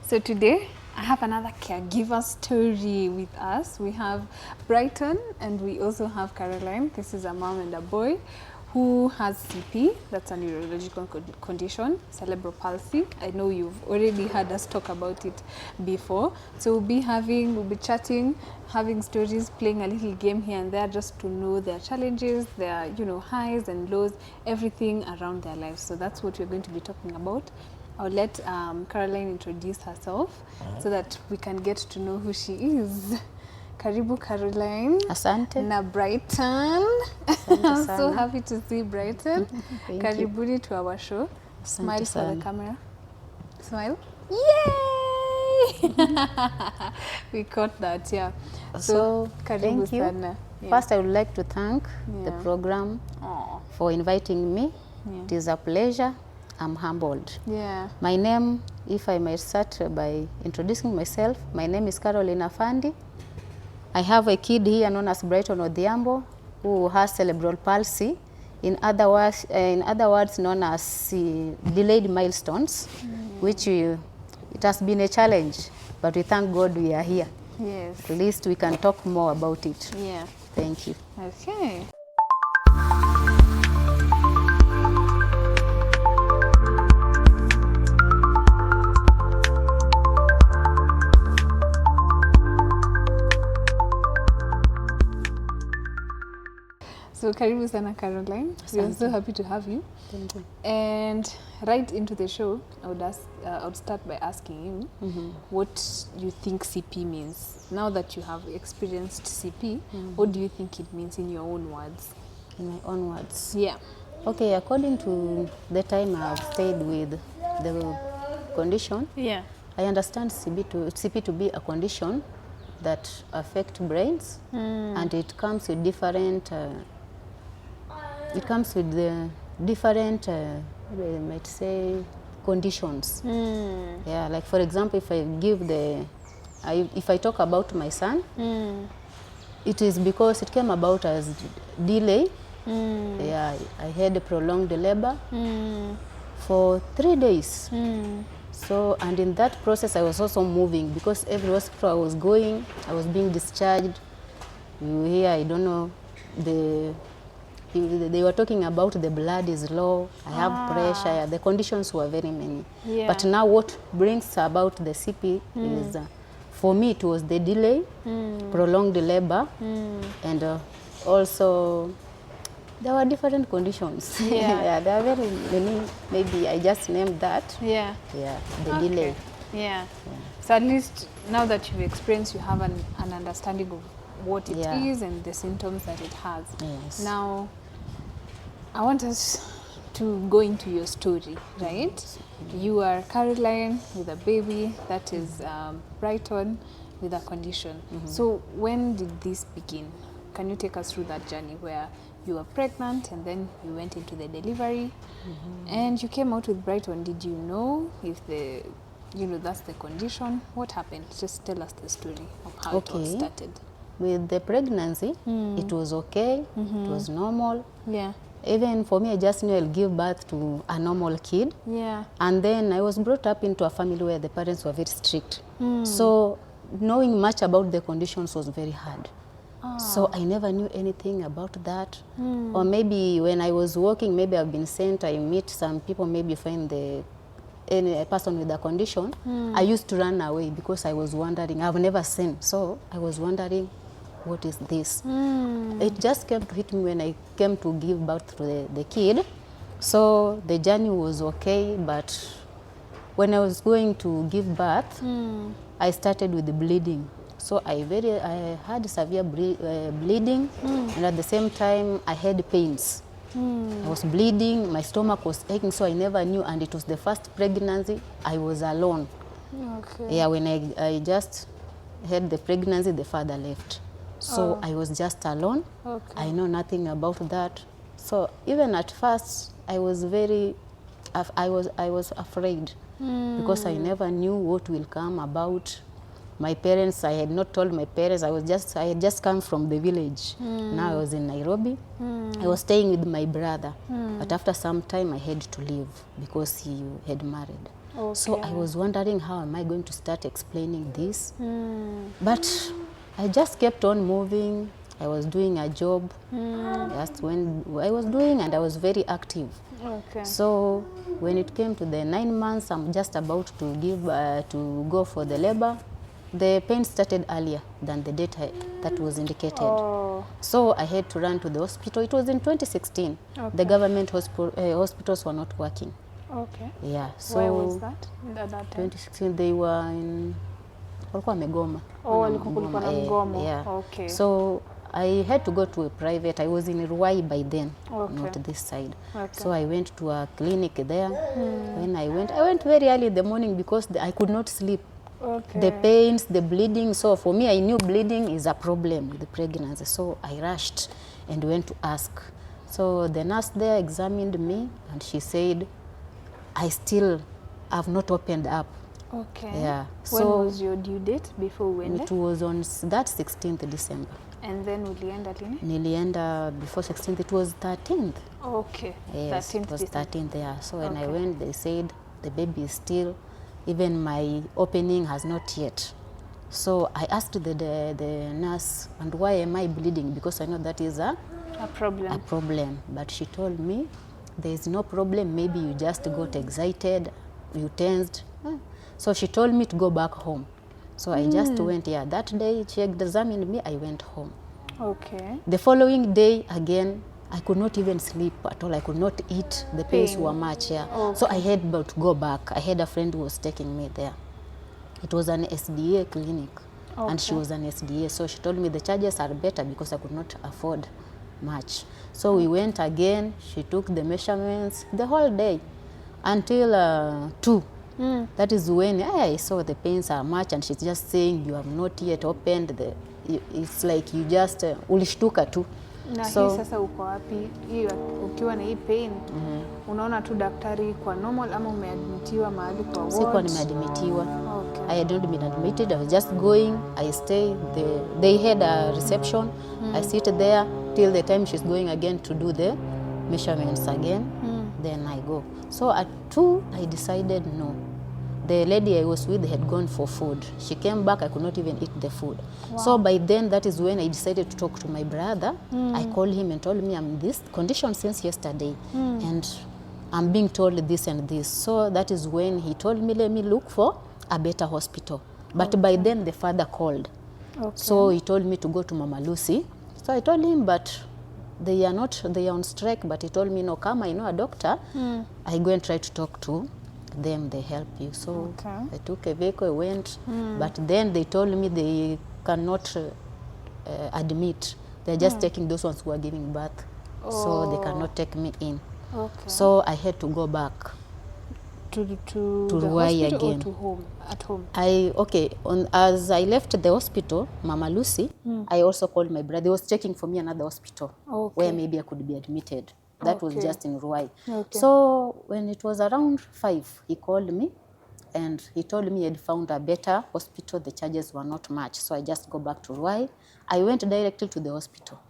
So today I have another caregiver story with us. We have Brighton and we also have Caroline. This is a mom and a boy who has CP, that's a neurological condition, cerebral palsy. I know you've already heard us talk about it before. So we'll be chatting, having stories, playing a little game here and there just to know their challenges, their highs and lows, everything around their lives. So that's what we're going to be talking about. I'll let Caroline introduce herself so that we can get to know who she is. Karibu Caroline. Asante. Na Brighton. I'm so happy to see Brighton. Karibuni to our show. Asante Smile sana. for the camera. Smile. Yay! We caught that, yeah. So Karibu thank you. sana. Yeah. First, I would like to thank the program for inviting me. Yeah. It is a pleasure. I'm humbled. Yeah. My name, if I may start by introducing myself, my name is Caroline Afandi. I have a kid here known as Brighton Odhiambo who has cerebral palsy, in other words known as delayed milestones, which it has been a challenge, but we thank God we are here. Yes. At least we can talk more about it. Yeah. Thank you. Okay. So karibu sana Caroline. We're so happy to have you. Thank you. And right into the show, I would start by asking you what you think CP means. Now that you have experienced CP, what do you think it means in your own words? In my own words. Yeah. Okay, according to the time I've stayed with the condition, Yeah. I understand CP to be a condition that affects brains, and it comes with different. We might say, conditions. Yeah, like for example, if I talk about my son, it is because it came about as delay. Yeah, I had a prolonged labor for 3 days. So, and in that process, I was also moving because every hospital I was going, I was being discharged. You hear, I don't know, they were talking about the blood is low, I have pressure, the conditions were very many. Yeah. But now what brings about the CP is, for me, it was the delay, prolonged labor, and also there were different conditions. Yeah. Yeah, there are very many, maybe I just named that. Yeah. Yeah, the delay. Yeah. So at least now that you've experienced, you have an understanding of what it is and the symptoms that it has. Yes. Now, I want us to go into your story, right? You are Caroline with a baby, that is Brighton with a condition. So when did this begin? Can you take us through that journey where you were pregnant and then you went into the delivery and you came out with Brighton? Did you know if that's the condition? What happened? Just tell us the story of how it all started. With the pregnancy, it was okay, it was normal. Yeah. Even for me, I just knew I'll give birth to a normal kid. Yeah. And then I was brought up into a family where the parents were very strict. So knowing much about the conditions was very hard. So I never knew anything about that. Or maybe when I was working, maybe I've been sent, I meet some people, maybe find a person with a condition. I used to run away because I was wondering, I've never seen. So I was wondering, what is this? It just came to hit me when I came to give birth to the kid. So the journey was okay, but when I was going to give birth, I started with the bleeding. So I had severe bleeding, and at the same time I had pains. I was bleeding, my stomach was aching, so I never knew, and it was the first pregnancy. I was alone. Okay. Yeah, when I just had the pregnancy, the father left. So I was just alone. Okay. I know nothing about that. So even at first, I was afraid because I never knew what will come about. My parents, I had not told my parents. I had just come from the village. Now I was in Nairobi. I was staying with my brother. But after some time, I had to leave because he had married. So I was wondering, how am I going to start explaining this? But I just kept on moving. I was doing a job just when I was doing, and I was very active. So when it came to the 9 months, I'm just about to give to go for the labor. The pain started earlier than the date that was indicated. So I had to run to the hospital. It was in 2016. The government hospitals were not working. Yeah. So why was that at that time? 2016 they were in walikuwa wamegoma. Kulikuwa na mgomo. Yeah. So I had to go to a private. I was in Ruai by then, not this side. So I went to a clinic there. When I went very early in the morning because I could not sleep. The pains, the bleeding. So for me, I knew bleeding is a problem with the pregnancy. So I rushed and went to ask. So the nurse there examined me and she said, I still have not opened up. Yeah. When was your due date before we went? It was on that 16th December. And then ulienda lini? Nilienda before 16th, it was 13th. Yes, 13th it was 13th, yeah. So when I went, they said the baby is still, even my opening has not yet. So I asked the nurse, and why am I bleeding? Because I know that is a problem. But she told me, there is no problem. Maybe you just got excited, you tensed. So she told me to go back home. So I just went, that day she examined me, I went home. The following day, again, I could not even sleep at all. I could not eat. The pains were much, So I had to go back. I had a friend who was taking me there. It was an SDA clinic, and she was an SDA. So she told me the charges are better because I could not afford much. So we went again. She took the measurements the whole day until 2. That is when I saw the pains are much, and she's just saying you have not yet opened it's like you just ulishtuka tu. Na hii sasa uko wapi? Hii ukiwa na hii pain, unaona tu daktari kwa normal ama umeadmitiwa mahali kwa ward? Sikuwa nimeadmitiwa. I had not been admitted. I was just going. I stay. They had a reception. I sit there till the time she's going again to do the measurements again. Then I go. So at 2, I decided no. The lady I was with had gone for food. She came back, I could not even eat the food. So by then, that is when I decided to talk to my brother. I called him and told me I'm in this condition since yesterday. And I'm being told this and this. So that is when he told me, let me look for a better hospital. But by then, the father called. So he told me to go to Mama Lucy. So I told him, but they are on strike. But he told me, no, come, I know a doctor. I go and try to talk to them, they help you. So I took a vehicle, I went, but then they told me they cannot admit. They're just taking those ones who are giving birth. So they cannot take me in. So I had to go back to the Ruai hospital again. Or to home, at home? As I left the hospital, Mama Lucy, I also called my brother. He was checking for me another hospital where maybe I could be admitted. That was just in Ruai. So when it was around 5, he called me and he told me he had found a better hospital. The charges were not much. So I just go back to Ruai. I went directly to the hospital.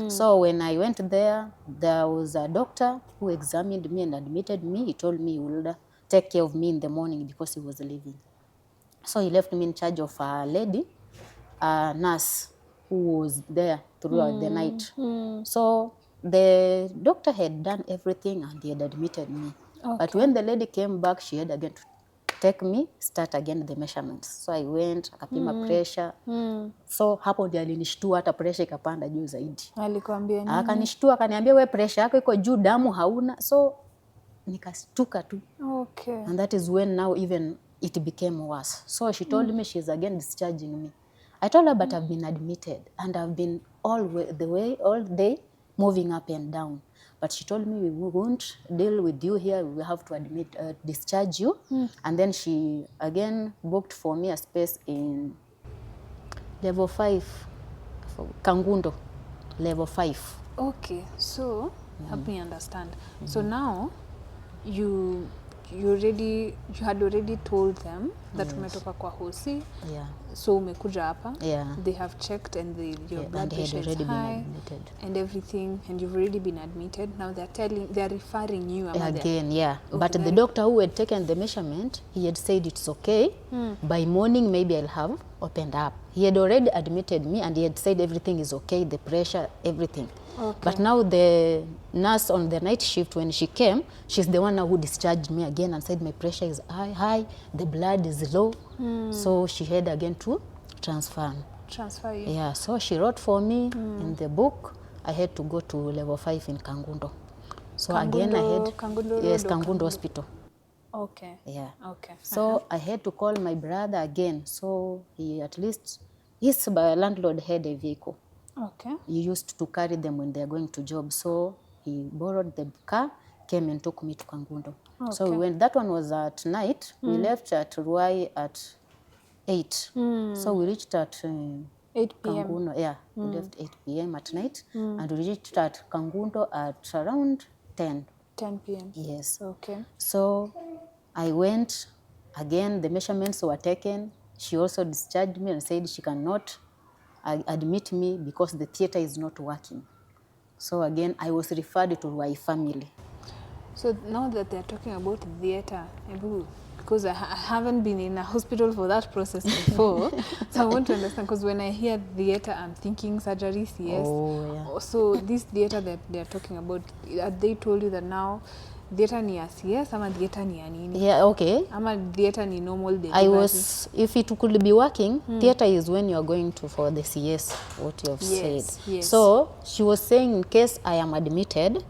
So when I went there, there was a doctor who examined me and admitted me. He told me he would take care of me in the morning because he was leaving. So he left me in charge of a lady, a nurse who was there throughout the night. So the doctor had done everything and he had admitted me. But when the lady came back, she had again to take me, start again the measurements. So I went, akapima pressure. So hapo ndio alinishtua, hata pressure ikapanda juu zaidi. Alikwambia nini? Akanishtua, akaniambia we pressure yako iko juu, damu hauna. So nikastuka tu. And that is when now even it became worse. So she told me she's again discharging me. I told her, but I've been admitted and I've been all day moving up and down. But she told me, we won't deal with you here. We will have to discharge you. And then she again booked for me a space in level 5, Kangundo, level 5. Okay, so help me understand. So now you you had already told them that umetoka kwa hosi, so umekuja hapa, they have checked and your blood pressure is high and everything, and you've already been admitted. Now they are referring you again. But the doctor who had taken the measurement, he had said it's okay. By morning maybe I'll have opened up. He had already admitted me and he had said everything is okay, the pressure, everything. But now the nurse on the night shift, when she came, she's the one now who discharged me again and said my pressure is high, the blood is low. So she had again to transfer you. Yeah, so she wrote for me in the book. I had to go to level 5 in Kangundo. So again I had Kangundo Hospital. Okay. Yeah. Okay. So I had to call my brother again. So he at least, his landlord had a vehicle. Okay. He used to carry them when they are going to job. So he borrowed the car, came and took me to Kangundo. Okay. So when that one was at night, we left at Ruai at 8. So we reached at 8 p.m. Kangundo. Yeah, we left 8 p.m. at night, and we reached at Kangundo at around 10 p.m. Yes. Okay. So I went again. The measurements were taken. She also discharged me and said she cannot admit me because the theater is not working. So again, I was referred to my family. So now that they're talking about theater, because I haven't been in a hospital for that process before, so I want to understand, because when I hear theater, I'm thinking surgery, CS. So this theater that they're talking about, they told you that now theater ni ya CS ama theater ni ya nini? Yeah, okay. Ama theater ni normal delivery? If it could be working, theater is when you are going to for the CS, what you have said. Yes. So she was saying in case I am admitted,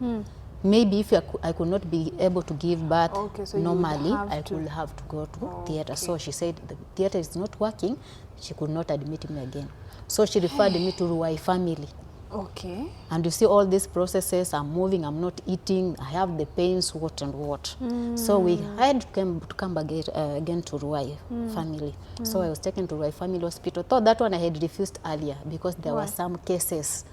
maybe if I could not be able to give birth so normally, I could have to go to theater. So she said the theater is not working, she could not admit me again. So she referred me to Ruai family. Okay. And you see all these processes, I'm moving, I'm not eating, I have the pains, what and what. So we had to come back again to Ruai family. So I was taken to Ruai family hospital. Though that one I had refused earlier because there were some cases.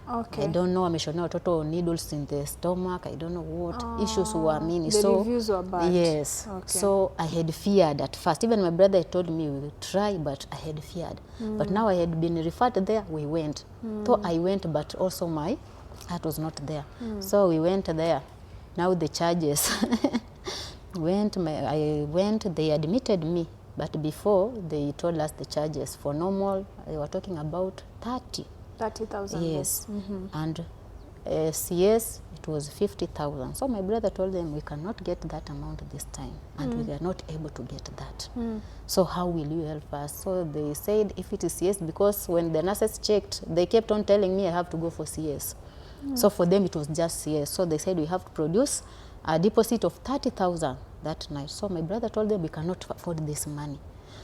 Okay. I don't know, ameshona total needles in the stomach, I don't know what issues were many. The reviews were bad. Yes. Okay. So I had feared at first. Even my brother told me we will try, but I had feared. But now I had been referred there, we went. So I went, but also my heart was not there. So we went there. Now the charges. I went, they admitted me. But before, they told us the charges. For normal, they were talking about 30,000. Yes. And CS, it was 50,000. So my brother told them, we cannot get that amount this time, and we are not able to get that. So how will you help us? So they said, if it is CS, because when the nurses checked, they kept on telling me I have to go for CS. So for them, it was just CS. So they said, we have to produce a deposit of 30,000 that night. So my brother told them, we cannot afford this money.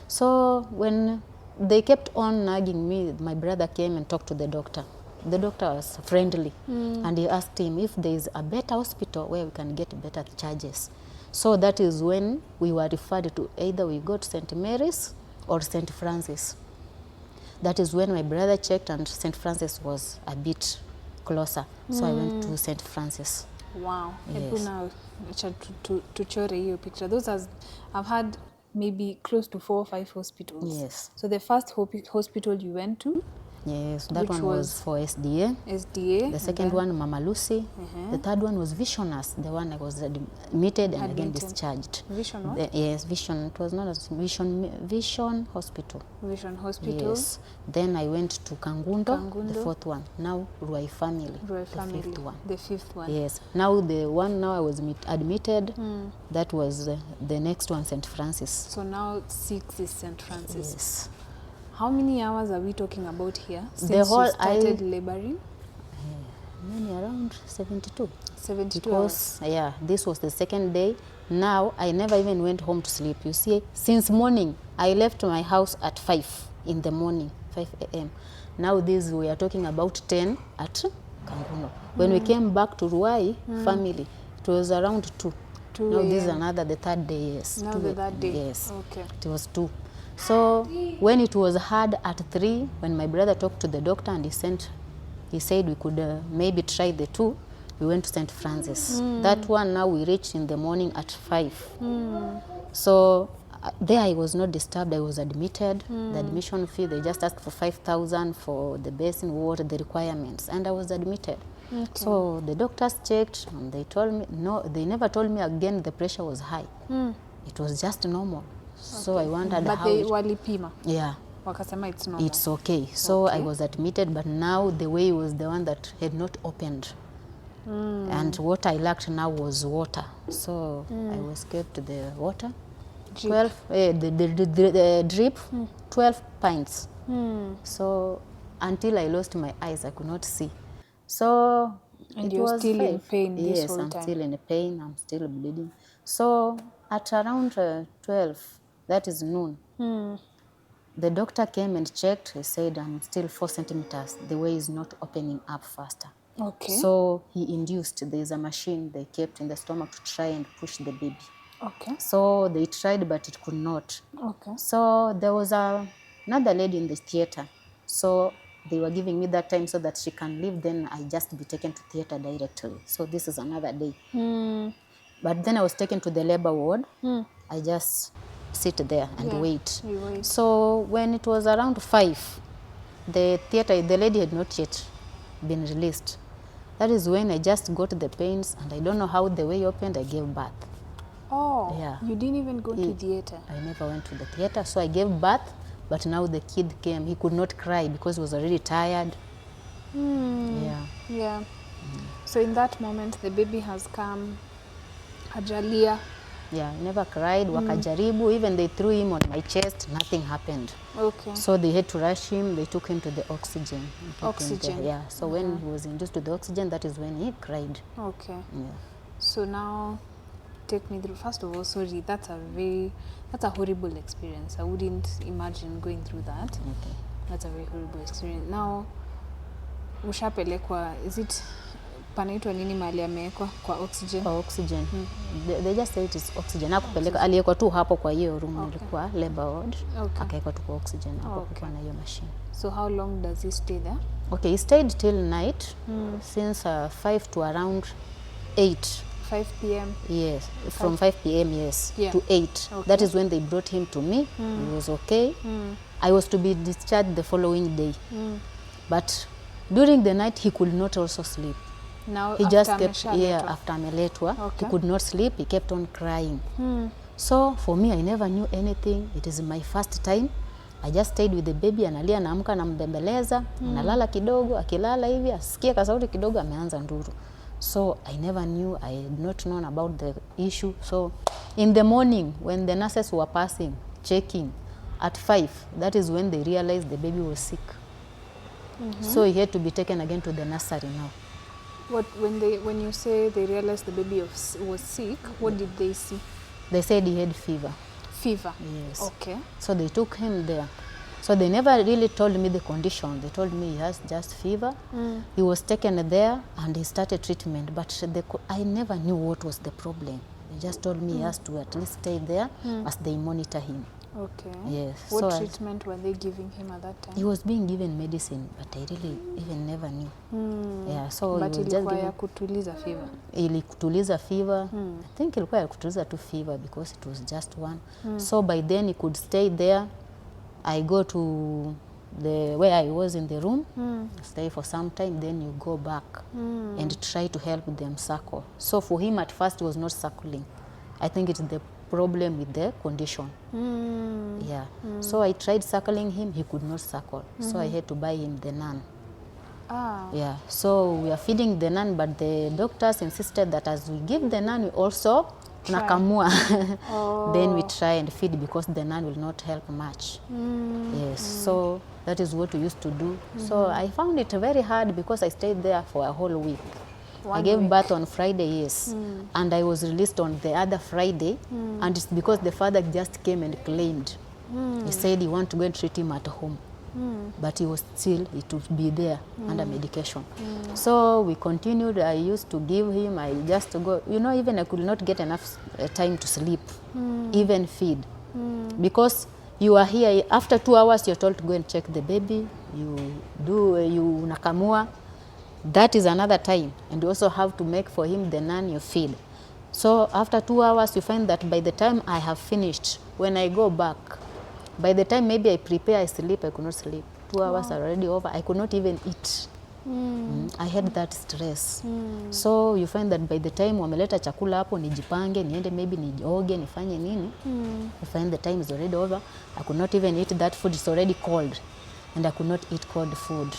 So when they kept on nagging me, my brother came and talked to the doctor. The doctor was friendly, and he asked him if there is a better hospital where we can get better charges. So that is when we were referred to either we go to St. Mary's or St. Francis. That is when my brother checked, and St. Francis was a bit closer. So I went to St. Francis. Wow. Yes. Now to chore hiyo picture. Those I've had maybe close to 4 or 5 hospitals. Yes. So the first hospital you went to? Yes, that one was for SDA. SDA. The second one, Mama Lucy. The third one was Visioners, the one I was admitted and again discharged. Vision what? Yes, Vision. It was known as Vision Hospital. Vision Hospital. Yes. Then I went to Kangundo, the fourth one. Now Ruai family, Ruai family, the fifth one. The fifth one. Yes. Now the one now I was admitted, that was the next one, St. Francis. So now 6 is St. Francis. Yes. How many hours are we talking about here since the whole you started laboring? Maybe around 72. 72 hours. Yeah, this was the second day. Now, I never even went home to sleep. You see, since morning, I left my house at 5 in the morning, 5 a.m. Now, this we are talking about 10 at Kangundo. When we came back to Ruai family, it was around 2. Now, this is another, the third day, yes. Now the third day. Yes. Okay. It was 2. So when it was hard at 3, when my brother talked to the doctor and he said we could maybe try the 2, we went to St. Francis. That one now we reached in the morning at 5. So there I was not disturbed. I was admitted. The admission fee, they just asked for 5,000 for the basin, water, the requirements, and I was admitted. Okay. So the doctors checked and they told me, no, they never told me again the pressure was high. It was just normal. So I wondered but how they walipima. Yeah. Wakasema it's normal. It's okay. So I was admitted, but now the way was the one that had not opened. And what I lacked now was water. So I was kept to the water. Drip. 12, the drip, 12 pints. So until I lost my eyes, I could not see. So And it you're was still in 5. pain this Yes, whole I'm time? still in pain. I'm still bleeding. So at around 12, that is noon, the doctor came and checked. He said, I'm still 4 centimeters. The way is not opening up faster. Okay. So he induced, there's a machine they kept in the stomach to try and push the baby. Okay. So they tried, but it could not. Okay. So there was another lady in the theater. So they were giving me that time so that she can leave. Then I just be taken to theater directly. So this is another day. But then I was taken to the labor ward. I just sit there and wait. You wait. So when it was around 5, the lady had not yet been released. That is when I just got the pains, and I don't know how the way opened, I gave birth. Oh, Yeah. you didn't even go to theater? I never went to the theater, so I gave birth, but now the kid came. He could not cry because he was already tired. Yeah. Yeah. So in that moment, the baby has come, hajalia. Yeah, he never cried. Wakajaribu, even they threw him on my chest, nothing happened. Okay. So they had to rush him. They took him to the oxygen. Oxygen. Yeah. So when he was induced to the oxygen, that is when he cried. Okay. Yeah. So now, take me through. First of all, sorry, that's a horrible experience. I wouldn't imagine going through that. Okay. That's a very horrible experience. Now, ushapelekwa, is it panaitwa nini mahali amewekwa kwa oxygen? Kwa oxygen. They just say it is oxygen. Hakupeleka, aliwekwa tu hapo kwa hiyo room ilikuwa labor ward. Okay. Akawekwa tu kwa oxygen hapo kwa na hiyo machine. So how long does he stay there? Okay, he stayed till night, since 5 to around 8. 5 p.m. Yes, from 5 p.m. yes, Yeah. to 8. Okay. That is when they brought him to me. He was okay. I was to be discharged the following day. But during the night, he could not also sleep. Now He after just kept, ameshaletwa. after ameletwa, Okay. he could not sleep. He kept on crying. So for me, I never knew anything. It is my first time. I just stayed with the baby. Analia, naamka, nambembeleza, analala kidogo, akilala hivi, asikie kasauti kidogo, ameanza nduru. So I never knew, I had not known about the issue. So in the morning, when the nurses were passing, checking, at 5, that is when they realized the baby was sick. So he had to be taken again to the nursery now. What when you say they realized the baby was sick, what did they see? They said he had fever. Fever. Yes. Okay. So they took him there. So they never really told me the condition. They told me he has just fever. He was taken there and he started treatment. But I never knew what was the problem. They just told me he has to at least stay there as they monitor him. Okay. Yes. What So treatment were they giving him at that time? he was being given medicine, but I really even never knew. Yeah, so But he was just ilikuwa ya given, kutuliza fever. ilikutuliza fever. I think ilikuwa ya kutuliza tu fever because it was just one. So by then he could stay there. I go to where I was in the room, stay for some time, then you go back and try to help them suckle. So for him at first he was not suckling. I think it's the problem with the condition. Yeah. So I tried suckling him, he could not suckle. So I had to buy him the NAN. Ah. Yeah. So we are feeding the NAN, but the doctors insisted that as we give the NAN, we also tunakamua. Then we try and feed because the NAN will not help much. Yes. So that is what we used to do. So I found it very hard because I stayed there for a whole week. I gave birth on Friday, yes. And I was released on the other Friday. And it's because the father just came and claimed. He said he wanted to go and treat him at home. But he was still, it would be there under medication. So we continued. I used to give him, I just go, you know, even I could not get enough time to sleep, even feed. Because you are here, after 2 hours, you're told to go and check the baby. You do, you nakamua. that is another time. And you also have to make for him the nan you feed. So after 2 hours, you find that by the time I have finished, when I go back, by the time maybe I prepare, I sleep, I could not sleep. 2 hours are already over. I could not even eat. I had that stress. So you find that by the time wameleta chakula hapo, nijipange, niende maybe nioge, nifanye nini, you find the time is already over. I could not even eat that food. It's already cold. And I could not eat cold food.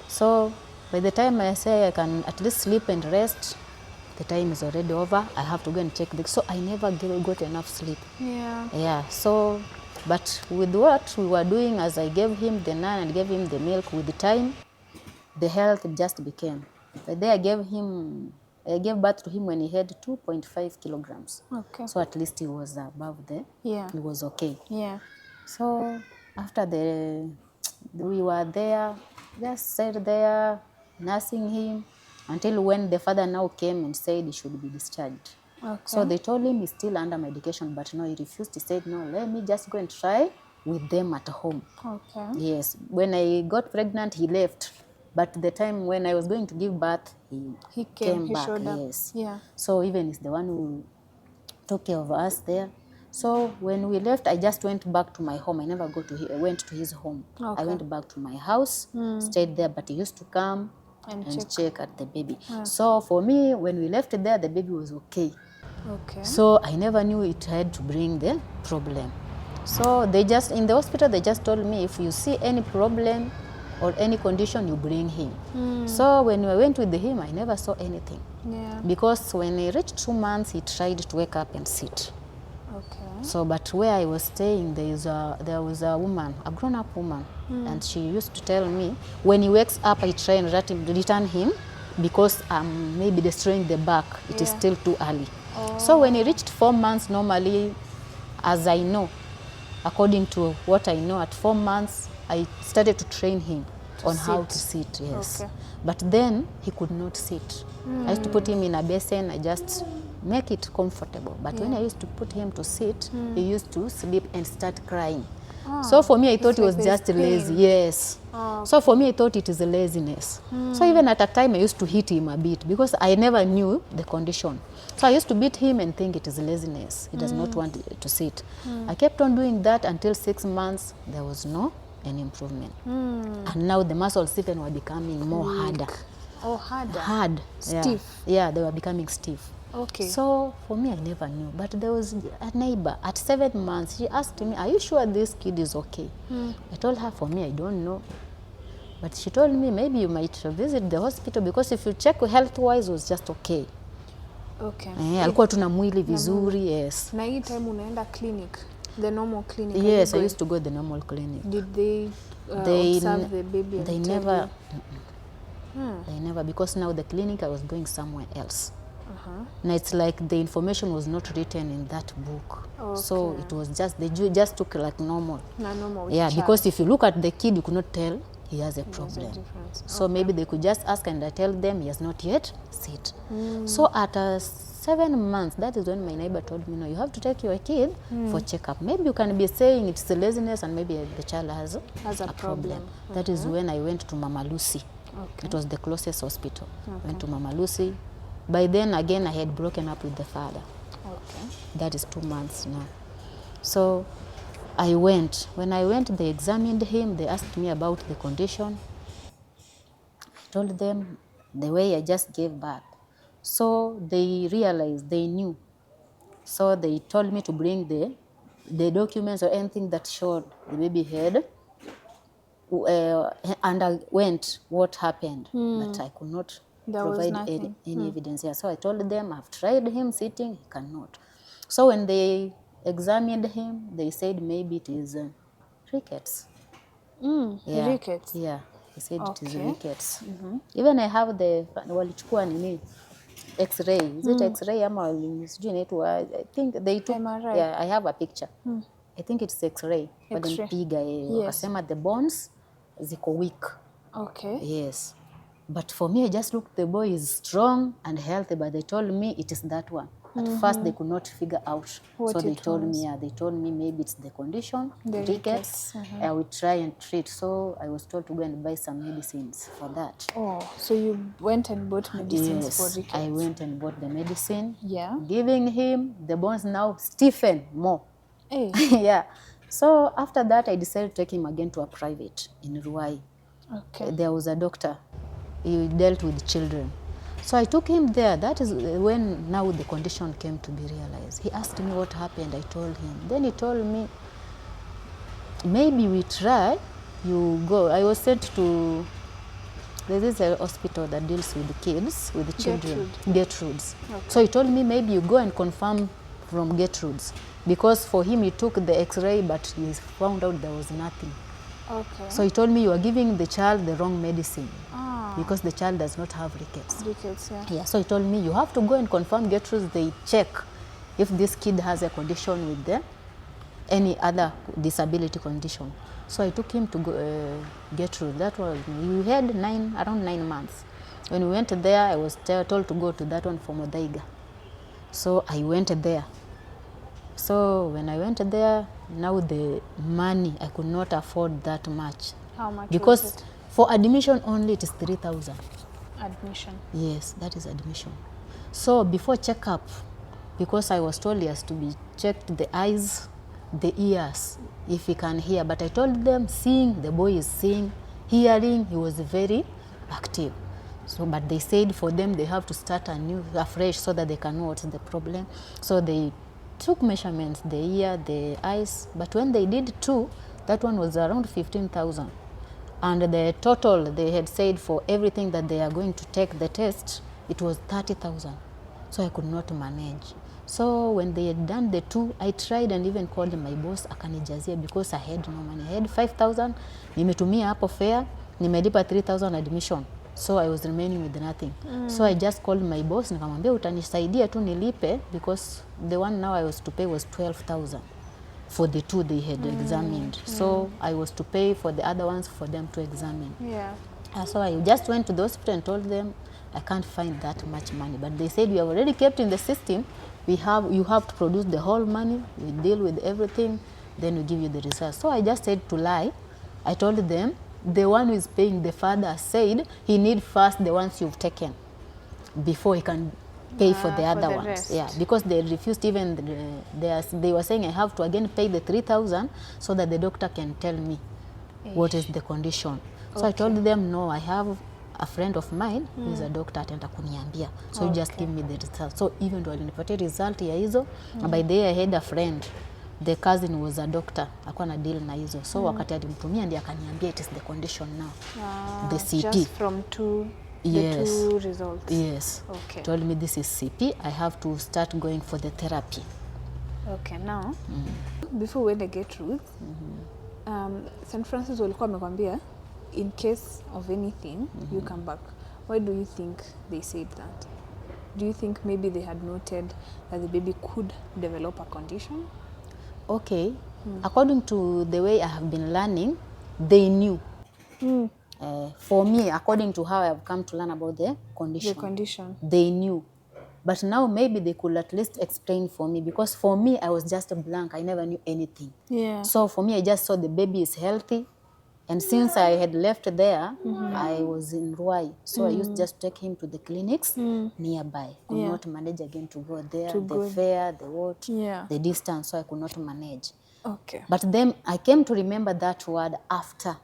So by the time I say I can at least sleep and rest, the time is already over. I have to go and check this. So I never got enough sleep. Yeah. So, but with what we were doing, as I gave him the nan and gave him the milk, with the time, the health just became. But there I gave birth to him when he had 2.5 kilograms. Okay. So at least he was above the, he was okay. Yeah. So after we were there, just sat there, nursing him, until when the father now came and said he should be discharged. Okay. So they told him he's still under medication, but no, he refused. He said, no, let me just go and try with them at home. Okay. Yes. When I got pregnant, he left. But the time when I was going to give birth, he came back. Showed up. Yes. Yeah. So even he's the one who took care of us there. So when we left, I just went back to my home. I never went to his home. Okay. I went back to my house, stayed there, but he used to come and check at the baby. Yeah. So for me, when we left there, the baby was okay. Okay. So I never knew it had to bring the problem. So they just, in the hospital, they just told me, if you see any problem or any condition, you bring him. So when we went with him, I never saw anything. Yeah. Because when he reached 2 months, he tried to wake up and sit. Okay. So, but where I was staying, there was a woman, a grown-up woman, and she used to tell me, when he wakes up, I try and return him, because I'm maybe destroying the back. It is still too early. So when he reached 4 months, normally, as I know, according to what I know, at 4 months, I started to train him on how to sit, yes. Okay. But then he could not sit. I used to put him in a basin, I just make it comfortable. But when I used to put him to sit, he used to sleep and start crying. So for me, I thought it was just lazy. Yes. So for me, I thought it is a laziness. So even at a time, I used to hit him a bit because I never knew the condition. So I used to beat him and think it is laziness. He does not want to sit. I kept on doing that until 6 months. There was no any improvement. And now the muscles even were becoming more harder. Oh, harder. Hard. Stiff. Yeah, they were becoming stiff. Okay. So for me, I never knew. But there was a neighbor at 7 months. She asked me, are you sure this kid is okay? I told her, for me, I don't know. But she told me, maybe you might visit the hospital, because if you check health-wise, it was just okay. Okay. Alikuwa tuna mwili vizuri, yes. Na hii time unaenda clinic, the normal clinic? Yes, I used to go to the normal clinic. Did they observe the baby? They never. They never, because now the clinic, I was going somewhere else. Now it's like the information was not written in that book. Okay. So it was just, they just took like normal. Normal. Yeah, because if you look at the kid, you could not tell he has a problem. So maybe they could just ask, and I tell them he has not yet sit. So at 7 months, that is when my neighbor told me, no, you have to take your kid for checkup. Maybe you can be saying it's the laziness, and maybe the child has a problem. That is when I went to Mama Lucy. Okay. It was the closest hospital. Went to Mama Lucy. By then, again, I had broken up with the father. Okay. That is 2 months now. So I went. When I went, they examined him. They asked me about the condition. I told them the way I just gave birth. So they realized, they knew. So they told me to bring the documents or anything that showed the baby had underwent what happened. But I could not provide any evidence here. So I told them, I've tried him sitting, he cannot. So when they examined him, they said maybe it is rickets. Rickets? Yeah, they said it is rickets. Even I have the walichukua nini X-ray. Is it X-ray ama sijui inaitwa? I think they took. MRI. Yeah, I have a picture. I think it's X-ray. Walimpiga wakasema the bones ziko weak. Okay. Yes. But for me, I just looked, the boy is strong and healthy, but they told me it is that one. At first, they could not figure out. What so they it told was. me, they told me maybe it's the condition, The rickets. rickets. I would try and treat. So I was told to go and buy some medicines for that. Oh, so you went and bought medicines for Yes, rickets? I went and bought the medicine. Yeah. Giving him, the bones now stiffen more. Hey. Yeah. So after that, I decided to take him again to a private in Ruai. Okay. There was a doctor. He dealt with children. So I took him there. That is when now the condition came to be realized. He asked me what happened. I told him. Then he told me, maybe we try, you go. I was sent to, there is a hospital that deals with the kids, with the children. Gertrude's. Okay. So he told me, maybe you go and confirm from Gertrude's. Because for him, he took the x-ray, but he found out there was nothing. Okay. So he told me, you are giving the child the wrong medicine. Ah. Because the child does not have rickets. Rickets, yeah. Yeah, so he told me, you have to go and confirm Gertrude's. They check if this kid has a condition with the, any other disability condition. So I took him to Gertrude. That was, he had around 9 months. When we went there, I was told to go to that one for Modaiga. So I went there. So when I went there, now the money, I could not afford that much. How much because was it? For admission only, it is 3,000. Admission. Yes, that is admission. So before checkup, because I was told he has to be checked the eyes, the ears, if he can hear. But I told them, seeing, the boy is seeing, hearing, he was very active. So, but they said for them, they have to start afresh so that they can know what's the problem. So they took measurements, the ear, the eyes. But when they did 2, that one was around 15,000. And the total, they had said for everything that they are going to take the test, it was 30,000. So I could not manage. So when they had done the 2, I tried and even called my boss, akanijazia, because I had no money. I had 5,000, nimetumia hapo fare, nimelipa 3,000 admission. So I was remaining with nothing. So I just called my boss, nikamwambia utanisaidia tu nilipe, because the one now I was to pay was 12,000. For the 2 they had examined. So I was to pay for the other ones for them to examine. Yeah. So I just went to the hospital and told them, I can't find that much money. But they said, we have already kept in the system. You have to produce the whole money. We deal with everything. Then we give you the results. So I just said to lie. I told them, the one who is paying, the father said, he need first the ones you've taken before he can pay for the other ones. Rest. Yeah, because they refused even, they were saying I have to again pay the 3,000 so that the doctor can tell me what is the condition. So I told them, no, I have a friend of mine who is a doctor, atenda kuniambia. So you just give me the result. So even though alinipatia result ya hizo, by the way I had a friend, the cousin was a doctor, akuwa na deal na hizo. So wakati alimtumia ndiye akaniambia it is the condition now. The CP. Just from 2 Yes. The 2 results. Yes. Okay. Told me this is CP. I have to start going for the therapy. Okay, now before we get through, St. Francis walikuwa wamekwambia in case of anything you come back. Why do you think they said that? Do you think maybe they had noted that the baby could develop a condition? Okay. According to the way I have been learning, they knew. For me, according to how I have come to learn about the condition, they knew. But now maybe they could at least explain for me, because for me, I was just a blank. I never knew anything. Yeah. So for me, I just saw the baby is healthy. And since I had left there, I was in Ruai. So I used just to take him to the clinics nearby. I could not manage again to go there, the fare, the what, the distance, so I could not manage. Okay. But then I came to remember that word after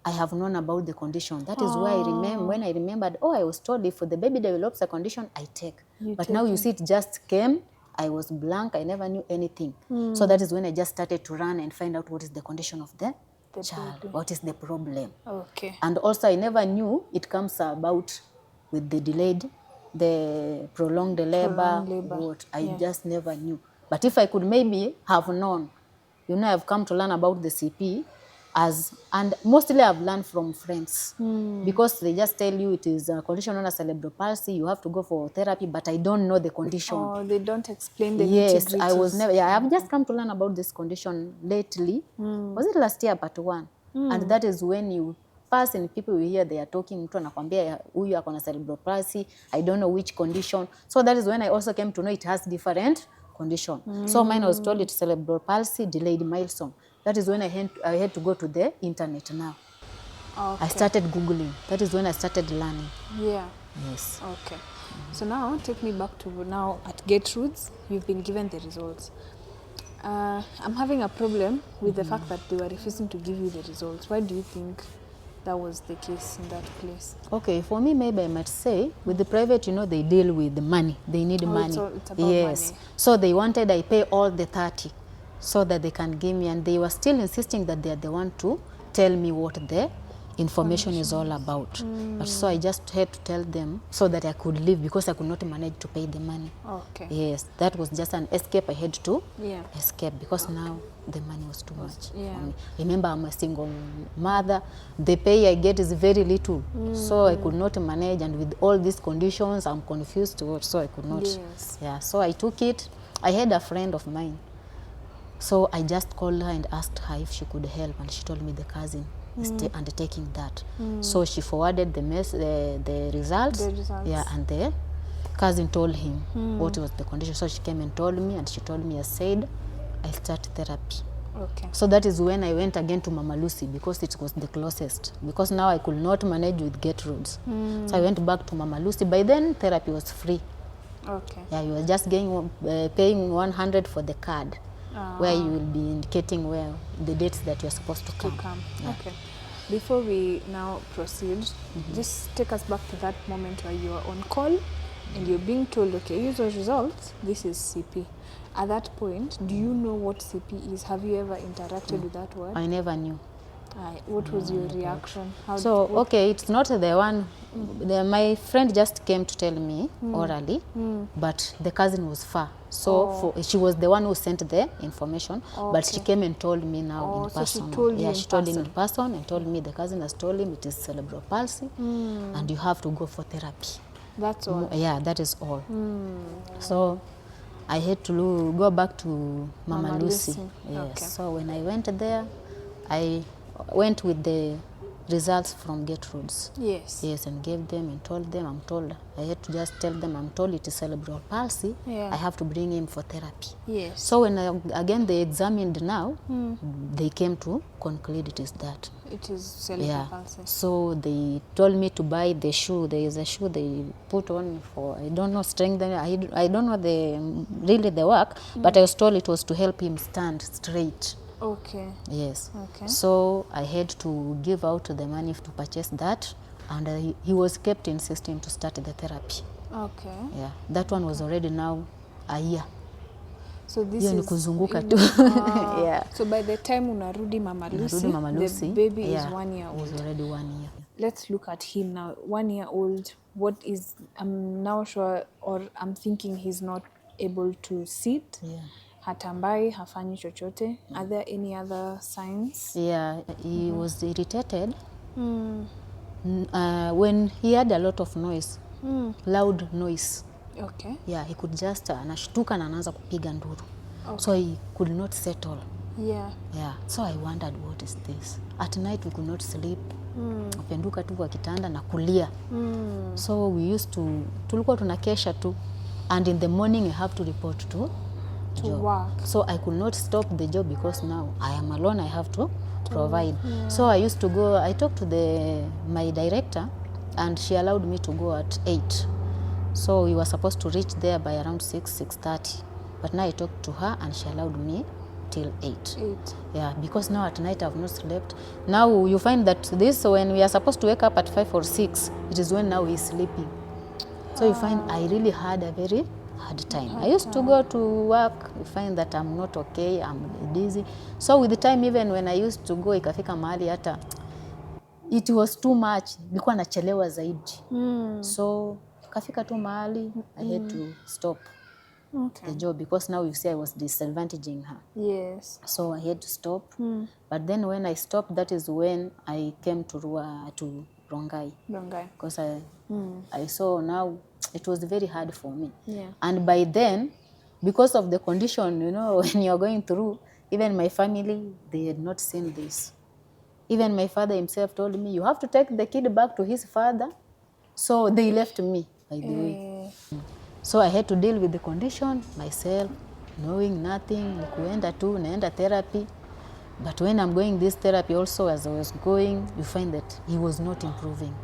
I have known about the condition. That is why I remember, when I remembered, I was told if the baby develops a condition, I take. But now you see, it just came. I was blank. I never knew anything. So that is when I just started to run and find out what is the condition of the child. Baby. What is the problem? Okay. And also I never knew it comes about with the prolonged labor. What I just never knew. But if I could maybe have known, I've come to learn about the CP and mostly I've learned from friends because they just tell you it is a condition known as cerebral palsy. You have to go for therapy, but I don't know the condition. Oh, they don't explain the Yes, I was never. Yeah, I've just come to learn about this condition lately. Was it last year, part 1? And that is when you person, people we hear they are talking, mtu anakwambia huyu ako na cerebral palsy, I don't know which condition. So that is when I also came to know it has different condition. So mine was told it's cerebral palsy, delayed milestone. That is when I had to go to the internet now. Okay. I started Googling. That is when I started learning. Yeah. Yes. Okay. So now take me back to now at Gertrude's. You've been given the results. I'm having a problem with the fact that they were refusing to give you the results. Why do you think that was the case in that place? Okay, for me, maybe I might say, with the private, you know, they deal with the money. They need money. It's about yes. money. So they wanted I pay all the 30 so that they can give me, and they were still insisting that they are the one to tell me what the information is all about. But so I just had to tell them so that I could leave because I could not manage to pay the money. Okay. Yes, that was just an escape I had to Yeah. escape because now the money was too much Yeah. for me. Remember, I'm a single mother. The pay I get is very little. So I could not manage, and with all these conditions, I'm confused to what, so I could not. Yes. Yeah, so I took it. I had a friend of mine. So I just called her and asked her if she could help, and she told me the cousin is undertaking that. So she forwarded the results. The results. Yeah, and the cousin told him what was the condition. So she came and told me, and she told me, I said, I start therapy. Okay. So that is when I went again to Mama Lucy because it was the closest. Because now I could not manage with Gertrude's. So I went back to Mama Lucy. By then, therapy was free. Okay. Yeah, you were just getting, paying 100 for the card, where you will be indicating where the dates that you're supposed to come. Yeah. Okay. Before we now proceed, just take us back to that moment where you are on call and you're being told, okay, use those results, this is CP. At that point, do you know what CP is? Have you ever interacted with that word? I never knew. What was your reaction? Okay, it's not the one, my friend just came to tell me orally, but the cousin was far. So she was the one who sent the information, but she came and told me now in person. She told you she told him in person and told me the cousin has told him it is cerebral palsy and you have to go for therapy. That's all? Yeah, that is all. So I had to go back to Mama Lucy. Yes. Okay. So when I went there, I went with the results from Gertrude's. Yes. Yes, and gave them and told them, I'm told, I had to just tell them, I'm told it is cerebral palsy. Yeah. I have to bring him for therapy. Yes. So when again they examined now, they came to conclude it is that. It is cerebral palsy. So they told me to buy the shoe. There is a shoe they put on for, I don't know, strength. I don't know the work, but I was told it was to help him stand straight. Okay. Yes. Okay. So I had to give out the money to purchase that, and he was kept insisting to start the therapy. Okay. Yeah, that one was already now a year. So this Hiyo ni is kuzunguka tu. Yeah. So by the time unarudi Mama Lucy, the baby is 1 year old. It was already 1 year. Let's look at him now. 1 year old. What is, I'm now sure, or I'm thinking he's not able to sit. Yeah. Hatambai, hafanyi chochote. Are there any other signs? Yeah, he was irritated when he had a lot of noise, loud noise. Okay. Yeah, he could just anashtuka na anaanza kupiga nduru. Okay. So he could not settle. Yeah. Yeah. So I wondered, what is this? At night we could not sleep. Upenduka tu kwa kitanda na kulia. So we used to, tulikuwa tunakesha tu. And in the morning I have to report to job. Work. So I could not stop the job because now I am alone, I have to provide. Yeah. So I used to go, I talked to my director and she allowed me to go at 8. So we were supposed to reach there by around 6:30. But now I talked to her and she allowed me till 8. Yeah, because now at night I've not slept. Now you find that this, when we are supposed to wake up at 5 or 6, it is when now he's sleeping. So you find I really had a very hard time. I used to go to work, you find that I'm not okay, I'm dizzy. So with the time, even when I used to go, ikafika mahali hata, it was too much. Nilikuwa nachelewa zaidi. So ikafika tu mahali, I had to stop the job because now you see I was disadvantaging her. Yes. So I had to stop. But then when I stopped, that is when I came to Rongai. Because I saw now it was very hard for me. Yeah. And by then, because of the condition, you know, when you're going through, even my family, they had not seen this. Even my father himself told me, you have to take the kid back to his father. So they left me, by the way. So I had to deal with the condition myself, knowing nothing. Naenda therapy. But when I'm going this therapy also, as I was going, you find that he was not improving.